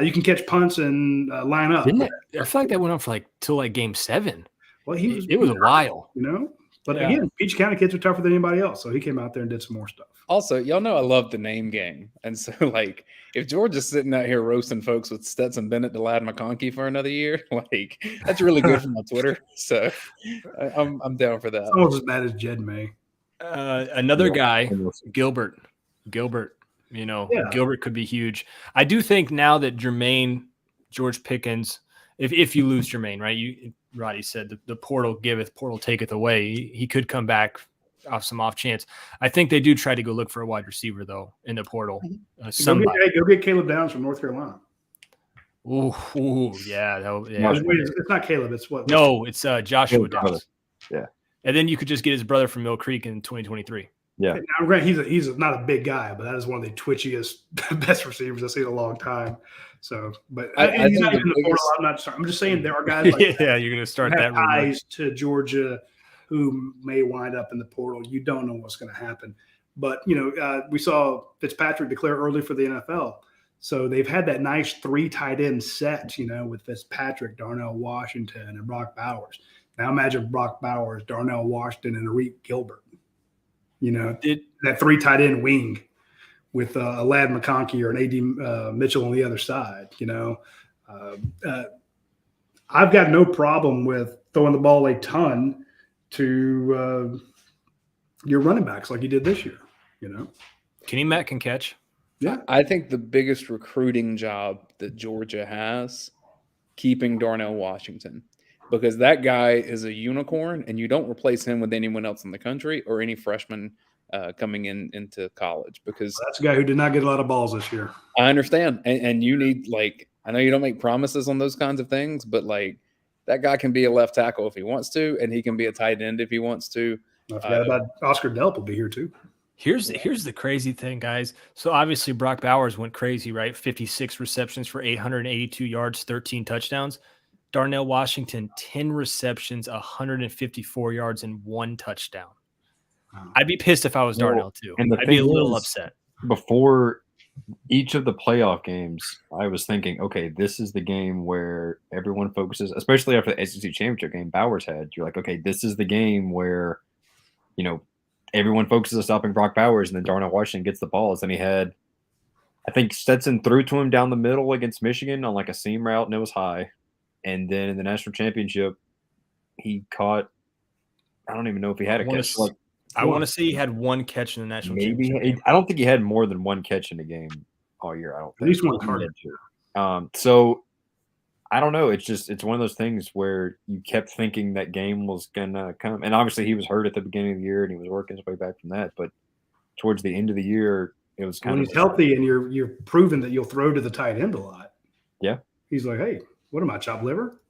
Speaker 1: You can catch punts and line up.
Speaker 3: I feel like that went on for till game 7.
Speaker 1: Well,
Speaker 3: it was a while.
Speaker 1: But again, Peach County kids are tougher than anybody else. So he came out there and did some more stuff.
Speaker 4: Also, y'all know I love the name game. And so, if Georgia's sitting out here roasting folks with Stetson Bennett to Lad McConkey for another year, that's really good for my Twitter. So I'm down for that.
Speaker 1: It's almost as bad as Jed May.
Speaker 3: Another guy, Gilbert. Gilbert could be huge. I do think now that Jermaine, George Pickens, if you lose Jermaine, right? Roddy said the portal giveth, portal taketh away. He could come back off some off chance. I think they do try to go look for a wide receiver though in the portal.
Speaker 1: Go get Caleb Downs from North Carolina.
Speaker 3: Ooh, yeah.
Speaker 1: It's not Caleb. It's what?
Speaker 3: No, it's Joshua Downs.
Speaker 2: Yeah.
Speaker 3: And then you could just get his brother from Mill Creek in 2023.
Speaker 2: Yeah.
Speaker 1: Now, granted, he's not a big guy, but that is one of the twitchiest, best receivers I've seen in a long time. So, but
Speaker 4: I
Speaker 1: he's not
Speaker 4: think
Speaker 1: even
Speaker 4: the
Speaker 1: the portal.
Speaker 4: biggest-
Speaker 1: I'm not sorry. I'm just saying there are guys like
Speaker 3: yeah, you're going to start
Speaker 1: who
Speaker 3: that
Speaker 1: have
Speaker 3: rumor.
Speaker 1: ties to Georgia who may wind up in the portal. You don't know what's going to happen. But, we saw Fitzpatrick declare early for the NFL. So they've had that nice 3 tight end set, with Fitzpatrick, Darnell Washington, and Brock Bowers. Now imagine Brock Bowers, Darnell Washington, and Arik Gilbert. That 3 tight end wing with a Lad McConkey or an A.D. Mitchell on the other side. I've got no problem with throwing the ball a ton to your running backs like you did this year.
Speaker 3: Kenny Matt can catch.
Speaker 1: Yeah,
Speaker 4: I think the biggest recruiting job that Georgia has, keeping Darnell Washington, because that guy is a unicorn, and you don't replace him with anyone else in the country or any freshman coming into college. Because
Speaker 1: that's a guy who did not get a lot of balls this year.
Speaker 4: I understand, and you need, I know you don't make promises on those kinds of things, but that guy can be a left tackle if he wants to, and he can be a tight end if he wants to.
Speaker 1: I forgot about Oscar Delp will be here too.
Speaker 3: Here's the crazy thing, guys. So obviously Brock Bowers went crazy, right? 56 receptions for 882 yards, 13 touchdowns. Darnell Washington, 10 receptions, 154 yards, and 1 touchdown.
Speaker 1: Wow.
Speaker 3: I'd be pissed if I was Darnell too.
Speaker 2: And
Speaker 3: I'd be a little upset.
Speaker 2: Before each of the playoff games, I was thinking, okay, this is the game where everyone focuses, especially after the SEC championship game Bowers had. You're like, okay, this is the game where, everyone focuses on stopping Brock Bowers, and then Darnell Washington gets the balls. And he had, I think Stetson threw to him down the middle against Michigan on a seam route, and it was high. And then in the national championship, he caught, I don't even know if he had a catch.
Speaker 3: I want to say he had 1 catch in the national championship game.
Speaker 2: I don't think he had more than 1 catch in the game all year. I don't think.
Speaker 1: At least 1 target.
Speaker 2: So I don't know. It's one of those things where you kept thinking that game was gonna come, and obviously he was hurt at the beginning of the year and he was working his way back from that. But towards the end of the year, it was kind
Speaker 1: when
Speaker 2: of
Speaker 1: he's healthy and you're proven that you'll throw to the tight end a lot.
Speaker 2: Yeah,
Speaker 1: he's like, hey, what am I, chopped liver?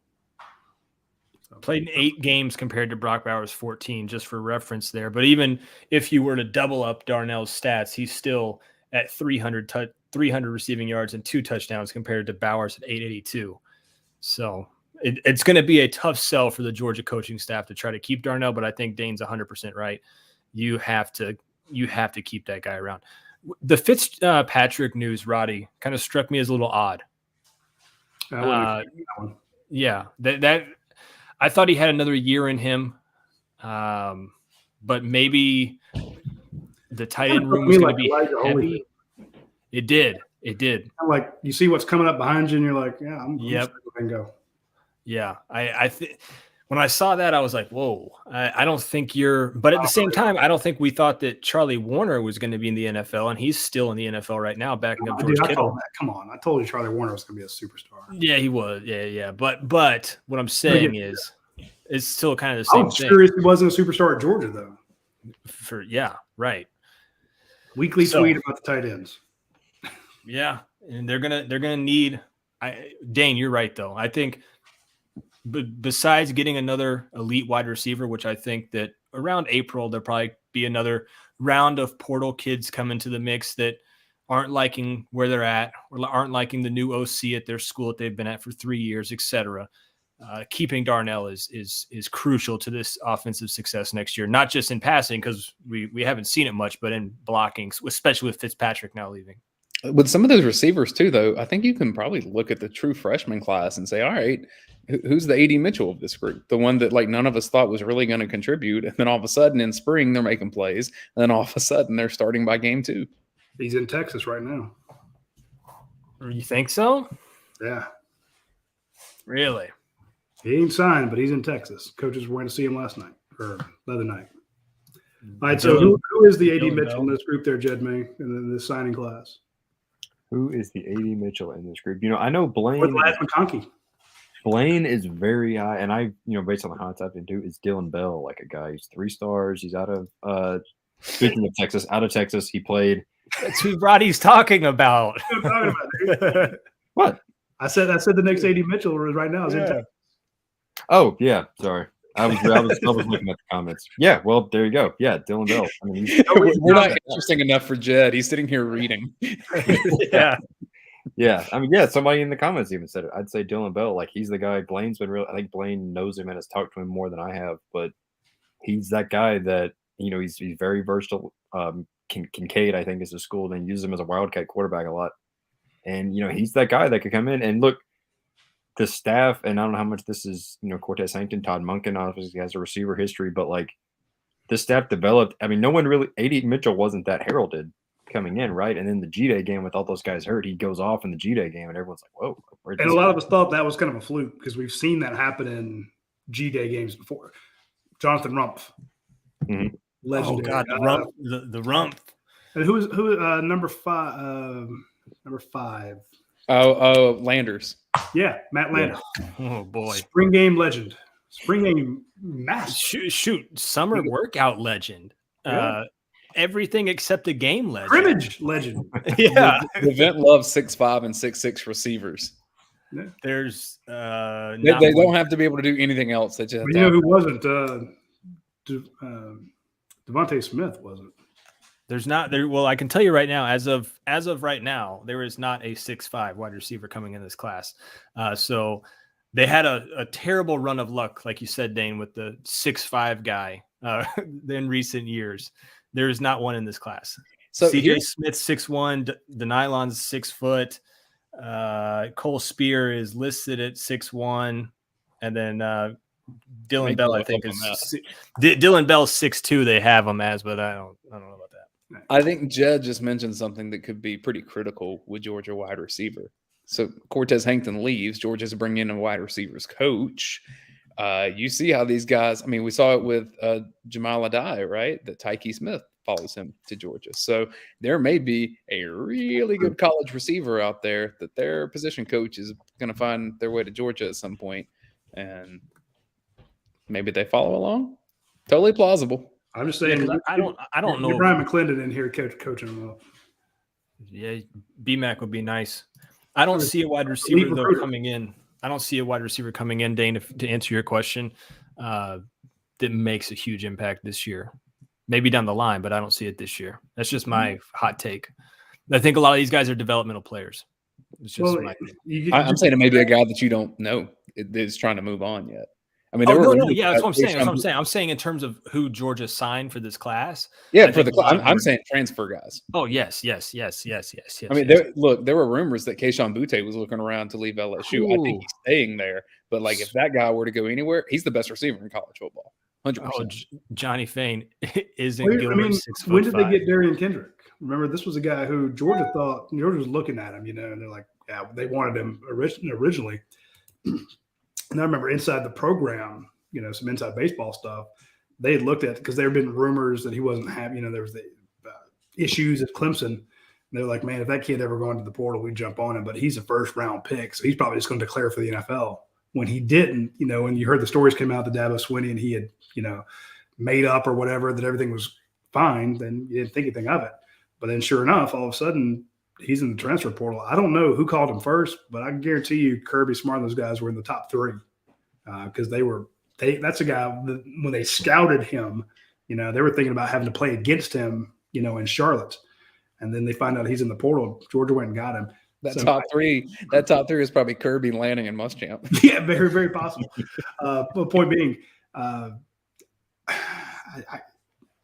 Speaker 3: Played in 8 games compared to Brock Bowers' 14, just for reference there. But even if you were to double up Darnell's stats, he's still at 300 receiving yards and 2 touchdowns compared to Bowers at 882. So it's going to be a tough sell for the Georgia coaching staff to try to keep Darnell, but I think Dane's 100% right. You have to keep that guy around. The Fitzpatrick news, Roddy, kind of struck me as a little odd. Yeah, that I thought he had another year in him, but maybe the tight end room was going to be heavy. It did.
Speaker 1: Like you see what's coming up behind you, and you're like, yeah, I'm just going to go.
Speaker 3: Yeah, I think when I saw that, I was like, whoa. I don't think you're. But at the same time, I don't think we thought that Charlie Warner was going to be in the NFL, and he's still in the NFL right now, backing up George Kittle.
Speaker 1: Come on, I told you Charlie Warner was going to be a superstar.
Speaker 3: Yeah, he was. Yeah. But what I'm saying is, it's still kind of the same thing.
Speaker 1: I'm curious he wasn't a superstar at Georgia though.
Speaker 3: Right.
Speaker 1: Weekly tweet about the tight ends.
Speaker 3: Yeah, and they're gonna need. Dane, you're right though. I think, besides getting another elite wide receiver, which I think that around April there'll probably be another round of portal kids come into the mix that aren't liking where they're at, or aren't liking the new OC at their school that they've been at for 3 years, etc. Keeping Darnell is crucial to this offensive success next year, not just in passing, because we haven't seen it much, but in blocking, especially with Fitzpatrick now leaving.
Speaker 4: With some of those receivers too, though, I think you can probably look at the true freshman class and say, all right, who's the A.D. Mitchell of this group? The one that none of us thought was really going to contribute. And then all of a sudden in spring, they're making plays. And then all of a sudden they're starting by game 2.
Speaker 1: He's in Texas right now.
Speaker 3: You think so?
Speaker 1: Yeah.
Speaker 3: Really?
Speaker 1: He ain't signed, but he's in Texas. Coaches went to see him last night or the other night. All right, so who is the A.D. Mitchell in this group there, Jed May, in this signing class?
Speaker 2: Who is the A.D. Mitchell in this group? I know Blaine.
Speaker 1: With Lad McConkey.
Speaker 2: Blaine is very high, and based on the hot type too, is Dylan Bell, like a guy. He's 3 stars. He's out of speaking of Texas, he played.
Speaker 3: That's who Roddy's talking about.
Speaker 2: What?
Speaker 1: I said the next A.D. Mitchell right now is in Texas.
Speaker 2: Oh yeah, sorry. I was looking at the comments. Yeah, well, there you go. Yeah, Dylan Bell. I mean,
Speaker 4: We're not interesting enough for Jed. He's sitting here reading.
Speaker 3: Yeah.
Speaker 2: yeah. I mean, yeah. Somebody in the comments even said it. I'd say Dylan Bell. Like he's the guy. Blaine's been real. I think Blaine knows him and has talked to him more than I have. But he's that guy that he's very versatile. Kincaid, I think, is his school. Then uses him as a wildcat quarterback a lot. And he's that guy that could come in and look. The staff, and I don't know how much this is, Cortez Hankton, Todd Monken obviously has a receiver history, but like the staff developed. I mean, no one really. A.D. Mitchell wasn't that heralded coming in, right? And then the G-Day game with all those guys hurt, he goes off in the G-Day game, and everyone's like, "Whoa!"
Speaker 1: And a lot of us thought that was kind of a fluke because we've seen that happen in G-Day games before. Jonathan Rumpf, legendary.
Speaker 3: Oh God, the Rumpf.
Speaker 1: And who number 5? Number 5.
Speaker 4: Oh, Landers.
Speaker 1: Yeah, Matt Landers.
Speaker 3: Oh boy,
Speaker 1: spring game legend. Spring game master.
Speaker 3: Shoot, summer workout legend.
Speaker 1: Yeah.
Speaker 3: Everything except the game legend.
Speaker 1: Scrimmage legend.
Speaker 3: Yeah,
Speaker 4: The event loves 6'5" and 6'6" receivers.
Speaker 1: Yeah.
Speaker 3: There's
Speaker 4: They don't have to be able to do anything else. They just
Speaker 1: But who wasn't? Devontae Smith wasn't.
Speaker 3: There's not there. Well, I can tell you right now, as of right now, there is not a 6'5" wide receiver coming in this class. So they had a terrible run of luck, like you said, Dane, with the 6'5" guy in recent years. There is not one in this class.
Speaker 4: So
Speaker 3: CJ Smith 6'1", Denylon's 6 foot. Cole Spear is listed at 6'1", and then Dylan Bell, I think, is Dylan Bell's 6'2". They have him as, but I don't know about that.
Speaker 4: I think Jed just mentioned something that could be pretty critical with Georgia wide receiver. So Cortez Hankton leaves. Georgia's bringing in a wide receivers coach. You see how these guys, I mean, we saw it with Jamal Adai, right? That Tyke Smith follows him to Georgia. So there may be a really good college receiver out there that their position coach is going to find their way to Georgia at some point, and maybe they follow along. Totally plausible.
Speaker 1: I'm just saying.
Speaker 3: Yeah, I don't know.
Speaker 1: Brian McClendon in here coaching them up.
Speaker 3: Yeah, BMAC would be nice. I don't see a wide receiver though coming in. I don't see a wide receiver coming in, Dane, to answer your question, that makes a huge impact this year. Maybe down the line, but I don't see it this year. That's just my hot take. I think a lot of these guys are developmental players. It's just my thing.
Speaker 4: I'm saying it may be a guy that you don't know is trying to move on yet. I mean,
Speaker 3: that's what I'm saying. I'm saying in terms of who Georgia signed for this class.
Speaker 4: Yeah, for the class. I'm saying transfer guys.
Speaker 3: Oh, yes. I
Speaker 4: mean, there were rumors that Keyshawn Butte was looking around to leave LSU.
Speaker 3: Ooh.
Speaker 4: I think he's staying there. But like, if that guy were to go anywhere, he's the best receiver in college football. 100%.
Speaker 3: Oh, Johnny Fain isn't.
Speaker 1: When did they get Darren Kendrick? Remember, this was a guy who Georgia was looking at him, and they're like, yeah, they wanted him originally. And I remember inside the program, some inside baseball stuff, they had looked at, because there had been rumors that he wasn't happy. There was the issues at Clemson. And they're like, man, if that kid ever go into the portal, we'd jump on him. But he's a first-round pick, so he's probably just going to declare for the NFL. When he didn't, when you heard the stories came out that Dabo Swinney and he had, made up or whatever, that everything was fine, then you didn't think anything of it. But then sure enough, all of a sudden, he's in the transfer portal. I don't know who called him first, but I can guarantee you Kirby Smart and those guys were in the top 3 because that's a guy that when they scouted him, they were thinking about having to play against him, in Charlotte. And then they find out he's in the portal. Georgia went and got him.
Speaker 4: That top three is probably Kirby, Lanning, and Muschamp.
Speaker 1: Yeah, very, very possible. But point being,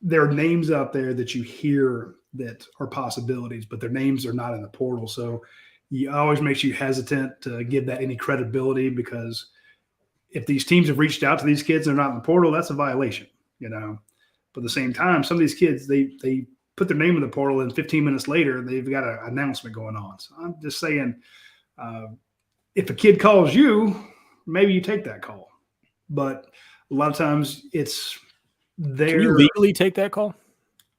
Speaker 1: there are names out there that you hear that are possibilities, but their names are not in the portal. So it always makes you hesitant to give that any credibility, because if these teams have reached out to these kids and they're not in the portal, that's a violation, But at the same time, some of these kids, they put their name in the portal, and 15 minutes later, they've got an announcement going on. So I'm just saying, if a kid calls you, maybe you take that call. But a lot of times it's there.
Speaker 3: Can you legally take that call?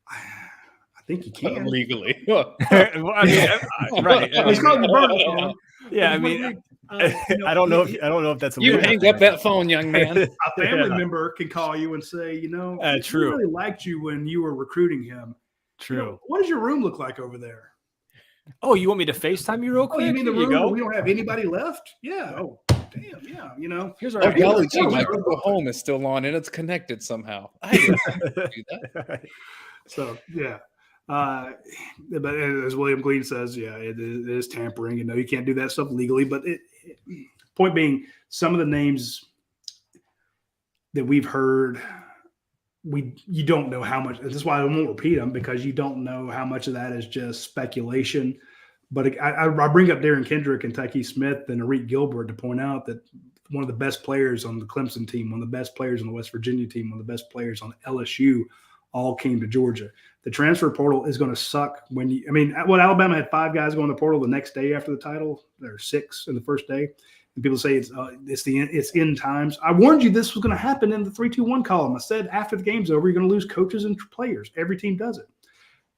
Speaker 1: I think you can.
Speaker 4: Legally.
Speaker 3: Well, right.
Speaker 1: He's called the Burton phone.
Speaker 3: Yeah, I mean, I don't know if that's
Speaker 4: you hang up that phone, young man.
Speaker 1: A family member can call you and say,
Speaker 3: true.
Speaker 1: I really liked you when you were recruiting him.
Speaker 3: True.
Speaker 1: What does your room look like over there?
Speaker 3: Oh, you want me to FaceTime you real quick?
Speaker 1: Oh, you mean the room where we don't have anybody left? Yeah. Oh, damn, yeah, you know.
Speaker 3: Here's
Speaker 4: Oh,
Speaker 3: our
Speaker 4: golly gee, my Google Home is still on and it's connected somehow. I didn't do that.
Speaker 1: So yeah, but as William Glean says, yeah, it is tampering. You know, you can't do that stuff legally. But point being, some of the names that we've heard, you don't know how much. That's why I won't repeat them, because you don't know how much of that is just speculation. But I bring up Darren Kendrick and Tyke Smith and Arik Gilbert to point out that one of the best players on the Clemson team, one of the best players on the West Virginia team, one of the best players on LSU, all came to Georgia. The transfer portal is going to suck when you – I mean, Alabama had 5 guys go in the portal the next day after the title. There are 6 in the first day. And people say it's end times. I warned you this was going to happen in the 3-2-1 column. I said after the game's over, you're going to lose coaches and players. Every team does it.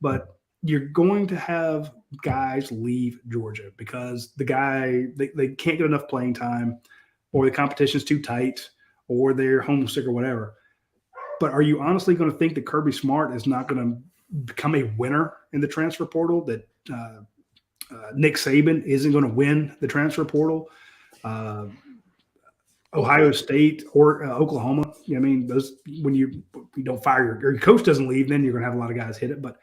Speaker 1: But you're going to have guys leave Georgia because they can't get enough playing time, or the competition's too tight, or they're homesick or whatever. But are you honestly going to think that Kirby Smart is not going to become a winner in the transfer portal, that Nick Saban isn't going to win the transfer portal? Ohio State or Oklahoma. I mean, those, when you don't fire your coach doesn't leave, then you're going to have a lot of guys hit it. But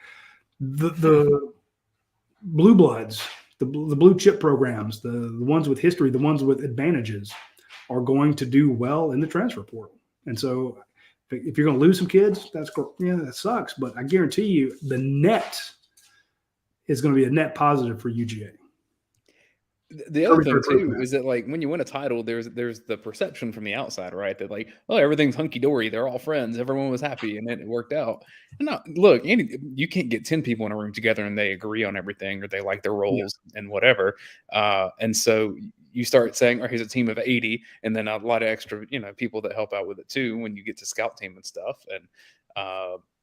Speaker 1: the blue bloods, the blue chip programs, the ones with history, the ones with advantages are going to do well in the transfer portal. And so if you're going to lose some kids, that sucks. But I guarantee you the net is going to be a net positive for UGA.
Speaker 4: The other thing too is that, like, when you win a title, there's the perception from the outside, right? That, like, oh, everything's hunky dory, they're all friends, everyone was happy, and then it worked out. And now, look, you can't get 10 people in a room together and they agree on everything, or they like their roles and whatever. And so you start saying, "Oh, here's a team of 80," and then a lot of extra, people that help out with it too when you get to scout team and stuff. And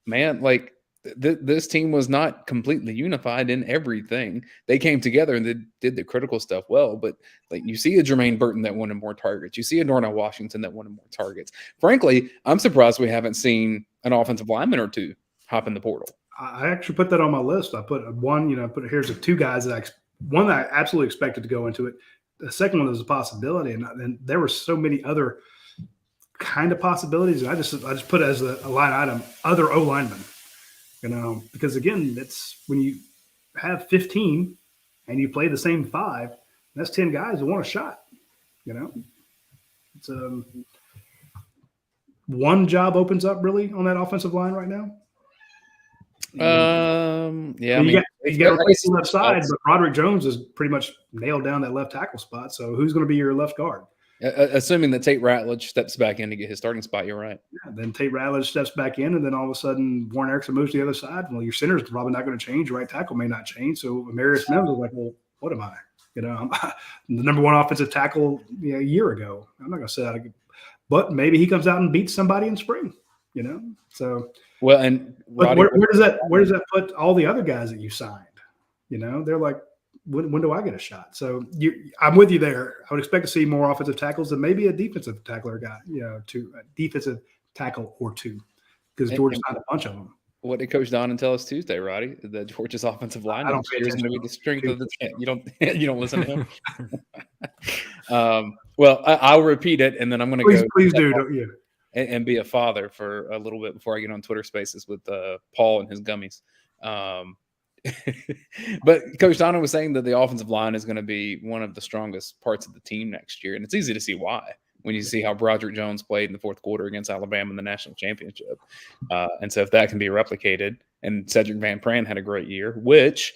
Speaker 4: man, like, this team was not completely unified in everything. They came together and they did the critical stuff well. But, like, you see a Jermaine Burton that wanted more targets. You see a Darnell Washington that wanted more targets. Frankly, I'm surprised we haven't seen an offensive lineman or two hop in the portal.
Speaker 1: I actually put that on my list. I put one, here's the 2 guys one that I absolutely expected to go into it. The second one was a possibility. And there were so many other kind of possibilities. And I just put it as a line item, other O-linemen. Because again, it's when you have 15 and you play the same 5, that's 10 guys who want a shot. It's one job opens up really on that offensive line right now.
Speaker 4: Yeah,
Speaker 1: you got to race the left side, but Roderick Jones is pretty much nailed down that left tackle spot. So who's going to be your left guard?
Speaker 4: Assuming that Tate Ratledge steps back in to get his starting spot, you're right.
Speaker 1: Yeah, then Tate Ratledge steps back in, and then all of a sudden Warren Erickson moves to the other side. Well, your center is probably not going to change. Your right tackle may not change. So Marius Mims is like, well, what am I? I'm the number 1 offensive tackle a year ago. I'm not going to say that, but maybe he comes out and beats somebody in spring. So
Speaker 4: well, and
Speaker 1: where does that put all the other guys that you signed? They're like, when do I get a shot? So I'm with you there. I would expect to see more offensive tackles and maybe a defensive tackler guy, to a defensive tackle or 2, because Georgia signed a bunch of them.
Speaker 4: What did Coach Donnan tell us Tuesday, Roddy? That Georgia's offensive line is going to be the strength of the team. You don't listen to him. Well, I'll repeat it, and then I'm going to go.
Speaker 1: Please do.
Speaker 4: And be a father for a little bit before I get on Twitter Spaces with Paul and his gummies. But Coach Donnan was saying that the offensive line is going to be one of the strongest parts of the team next year, and it's easy to see why when you see how Broderick Jones played in the 4th quarter against Alabama in the national championship. And so if that can be replicated, and Cedric Van Pran had a great year, which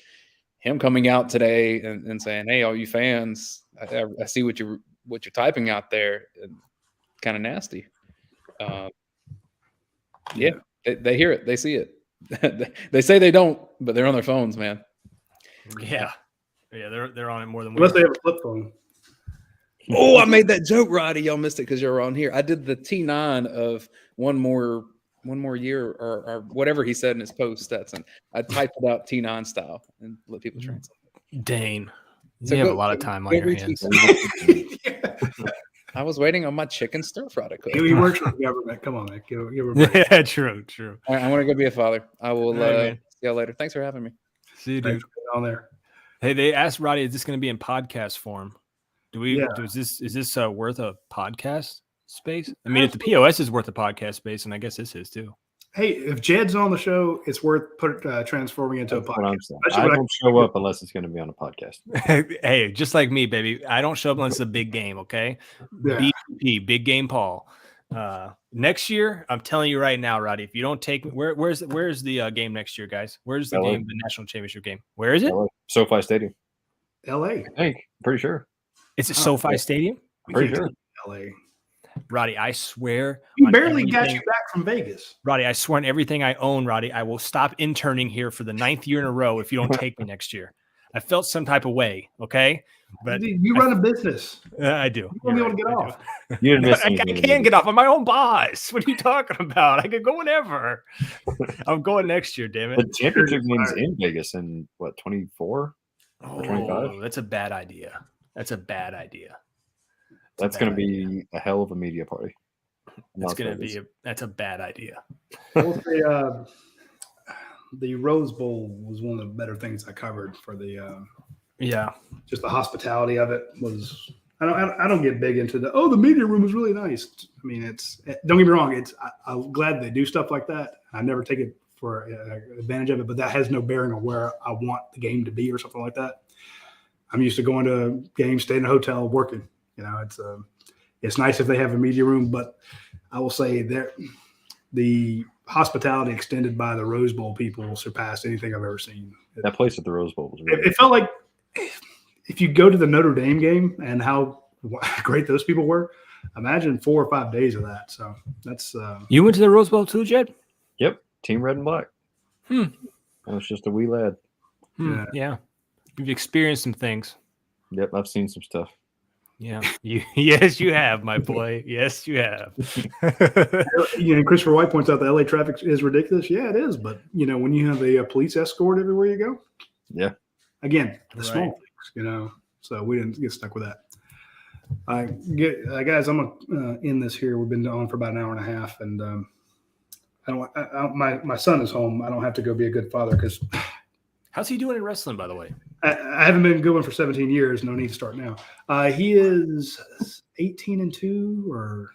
Speaker 4: him coming out today and saying, "Hey, all you fans, I see what you're typing out there," kind of nasty. Yeah, they hear it, they see it. They say they don't, but they're on their phones, man.
Speaker 3: Yeah, they're on it more than
Speaker 1: unless they have a flip phone.
Speaker 4: Oh, I made that joke, Roddy. Y'all missed it because you're on here. I did the T9 of one more year or whatever he said in his post, Stetson. I typed it out T9 style and let people translate.
Speaker 3: Dane, you have a lot of time on your hands.
Speaker 4: I was waiting on my chicken stir fry to cook.
Speaker 1: He works for the government. Come on, man. Give him a break.
Speaker 3: Yeah, true.
Speaker 4: All right, I'm going to go be a father. I will
Speaker 3: right,
Speaker 4: see y'all later. Thanks for having me.
Speaker 3: See you, dude.
Speaker 1: On there.
Speaker 3: Hey, they asked Roddy, is this going to be in podcast form? Do we?
Speaker 1: Yeah.
Speaker 3: Is this worth a podcast space? I mean, if the POS is worth a podcast space, and I guess this is too.
Speaker 1: Hey, if Jed's on the show, it's worth transforming into
Speaker 2: That's
Speaker 1: a
Speaker 2: what I'm
Speaker 1: podcast.
Speaker 2: saying.
Speaker 1: Especially
Speaker 2: I
Speaker 1: when
Speaker 2: don't show up unless it's going to be on a podcast.
Speaker 3: Hey, just like me, baby. I don't show up unless it's a big game. Okay,
Speaker 1: Yeah.
Speaker 3: BGP, big game, Paul. Next year, I'm telling you right now, Roddy. If you don't take me, where's the game next year, guys? Where's the
Speaker 2: LA.
Speaker 3: game, the national championship game? Where is it?
Speaker 2: SoFi Stadium.
Speaker 1: LA.
Speaker 2: I think. Pretty sure.
Speaker 3: It's at SoFi Stadium.
Speaker 1: We
Speaker 2: Pretty
Speaker 1: can't
Speaker 2: sure.
Speaker 1: take LA.
Speaker 3: Roddy, I swear.
Speaker 1: We
Speaker 3: on
Speaker 1: barely got
Speaker 3: everything-
Speaker 1: you back from Vegas.
Speaker 3: Roddy, I swear on everything I own, Roddy, I will stop interning here for the 9th year in a row if you don't take me next year. I felt some type of way, okay? But
Speaker 1: You run a business.
Speaker 3: I do.
Speaker 1: You won't be
Speaker 3: You're
Speaker 1: able to
Speaker 3: right,
Speaker 1: get
Speaker 3: I do.
Speaker 1: off.
Speaker 2: You didn't miss
Speaker 3: I
Speaker 2: anything.
Speaker 3: can't get off. I'm my own boss. What are you talking about? I could go whenever. I'm going next year, damn
Speaker 2: The
Speaker 3: it.
Speaker 2: championship game's in Vegas in what, 24?
Speaker 3: Oh,
Speaker 2: 25?
Speaker 3: that's a bad idea. That's a bad idea.
Speaker 2: That's going to be a hell of a media party.
Speaker 3: That's going to be that's a bad idea.
Speaker 1: I will say, the Rose Bowl was one of the better things I covered for the
Speaker 3: Yeah.
Speaker 1: just the hospitality of it was. I don't get big into the media room is really nice. I mean, don't get me wrong. I'm glad they do stuff like that. I never take it for advantage of it, but that has no bearing on where I want the game to be or something like that. I'm used to going to games, staying in a hotel, working. You know, it's nice if they have a media room, but I will say the hospitality extended by the Rose Bowl people surpassed anything I've ever seen.
Speaker 2: That place at the Rose Bowl was really
Speaker 1: It felt like if you go to the Notre Dame game and how great those people were, imagine 4 or 5 days of that. So that's
Speaker 3: You went to the Rose Bowl too, Jed?
Speaker 2: Yep, Team Red and Black. That was just a wee lad.
Speaker 3: Yeah. You've experienced some things.
Speaker 2: Yep, I've seen some stuff.
Speaker 3: Yeah. Yes, you have, my boy. Yes, you have.
Speaker 1: Christopher White points out the LA traffic is ridiculous. Yeah, it is. But when you have a police escort everywhere you go,
Speaker 2: Yeah.
Speaker 1: again, the small
Speaker 3: Right.
Speaker 1: things, so we didn't get stuck with that. Guys, I'm gonna end this here. We've been on for about an hour and a half, and my son is home. I don't have to go be a good father because
Speaker 3: How's he doing in wrestling, by the way?
Speaker 1: I haven't been going for 17 years. No need to start now. He is 18-2 or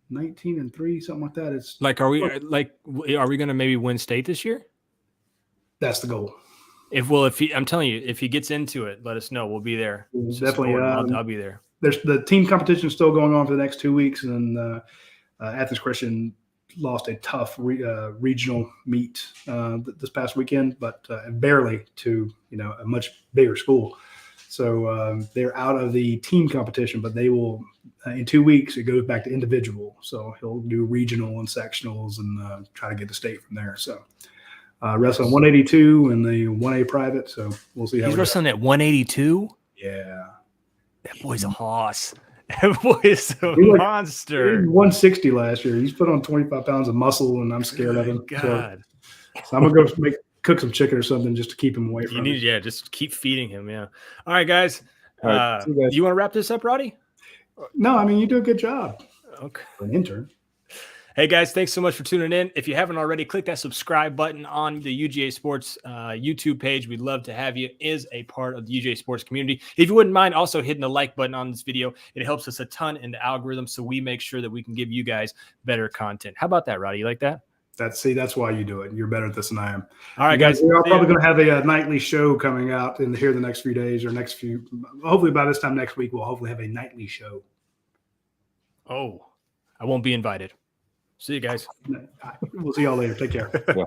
Speaker 1: 19-3, something like that. It's
Speaker 3: Like, are we going to maybe win state this year?
Speaker 1: that's the goal.
Speaker 3: I'm telling you, if he gets into it, let us know. We'll be there.
Speaker 1: Definitely.
Speaker 3: I'll be there.
Speaker 1: There's the team competition still going on for the next 2 weeks, and Athens Christian lost a tough regional meet this past weekend, but barely to a much bigger school. So they're out of the team competition, but they will in 2 weeks. It goes back to individual. So he'll do regional and sectionals and try to get the state from there. So wrestling 182 and the 1A private. So we'll see how
Speaker 3: He's wrestling at 182.
Speaker 1: Yeah.
Speaker 3: That boy's a hoss. That boy is a
Speaker 1: He was
Speaker 3: monster.
Speaker 1: 160 last year. He's put on 25 pounds of muscle, and I'm scared of him.
Speaker 3: God.
Speaker 1: So I'm gonna go cook some chicken or something just to keep him away from it.
Speaker 3: Just keep feeding him. Yeah. All right, guys.
Speaker 2: All right, see you guys.
Speaker 3: You want to wrap this up, Roddy?
Speaker 1: No, I mean, you do a good job
Speaker 3: Okay.
Speaker 1: for an intern.
Speaker 3: Hey guys, thanks so much for tuning in. If you haven't already, click that subscribe button on the UGA Sports YouTube page. We'd love to have you as a part of the UGA Sports community. If you wouldn't mind also hitting the like button on this video, it helps us a ton in the algorithm, so we make sure that we can give you guys better content. How about that, Roddy? You like that?
Speaker 1: That's why you do it. You're better at this than I am.
Speaker 3: All right, guys.
Speaker 1: We are probably going to have a nightly show coming out here the next few days or hopefully by this time next week, we'll hopefully have a nightly show.
Speaker 3: Oh, I won't be invited. See you guys.
Speaker 1: We'll see y'all later. Take care.
Speaker 2: Yeah.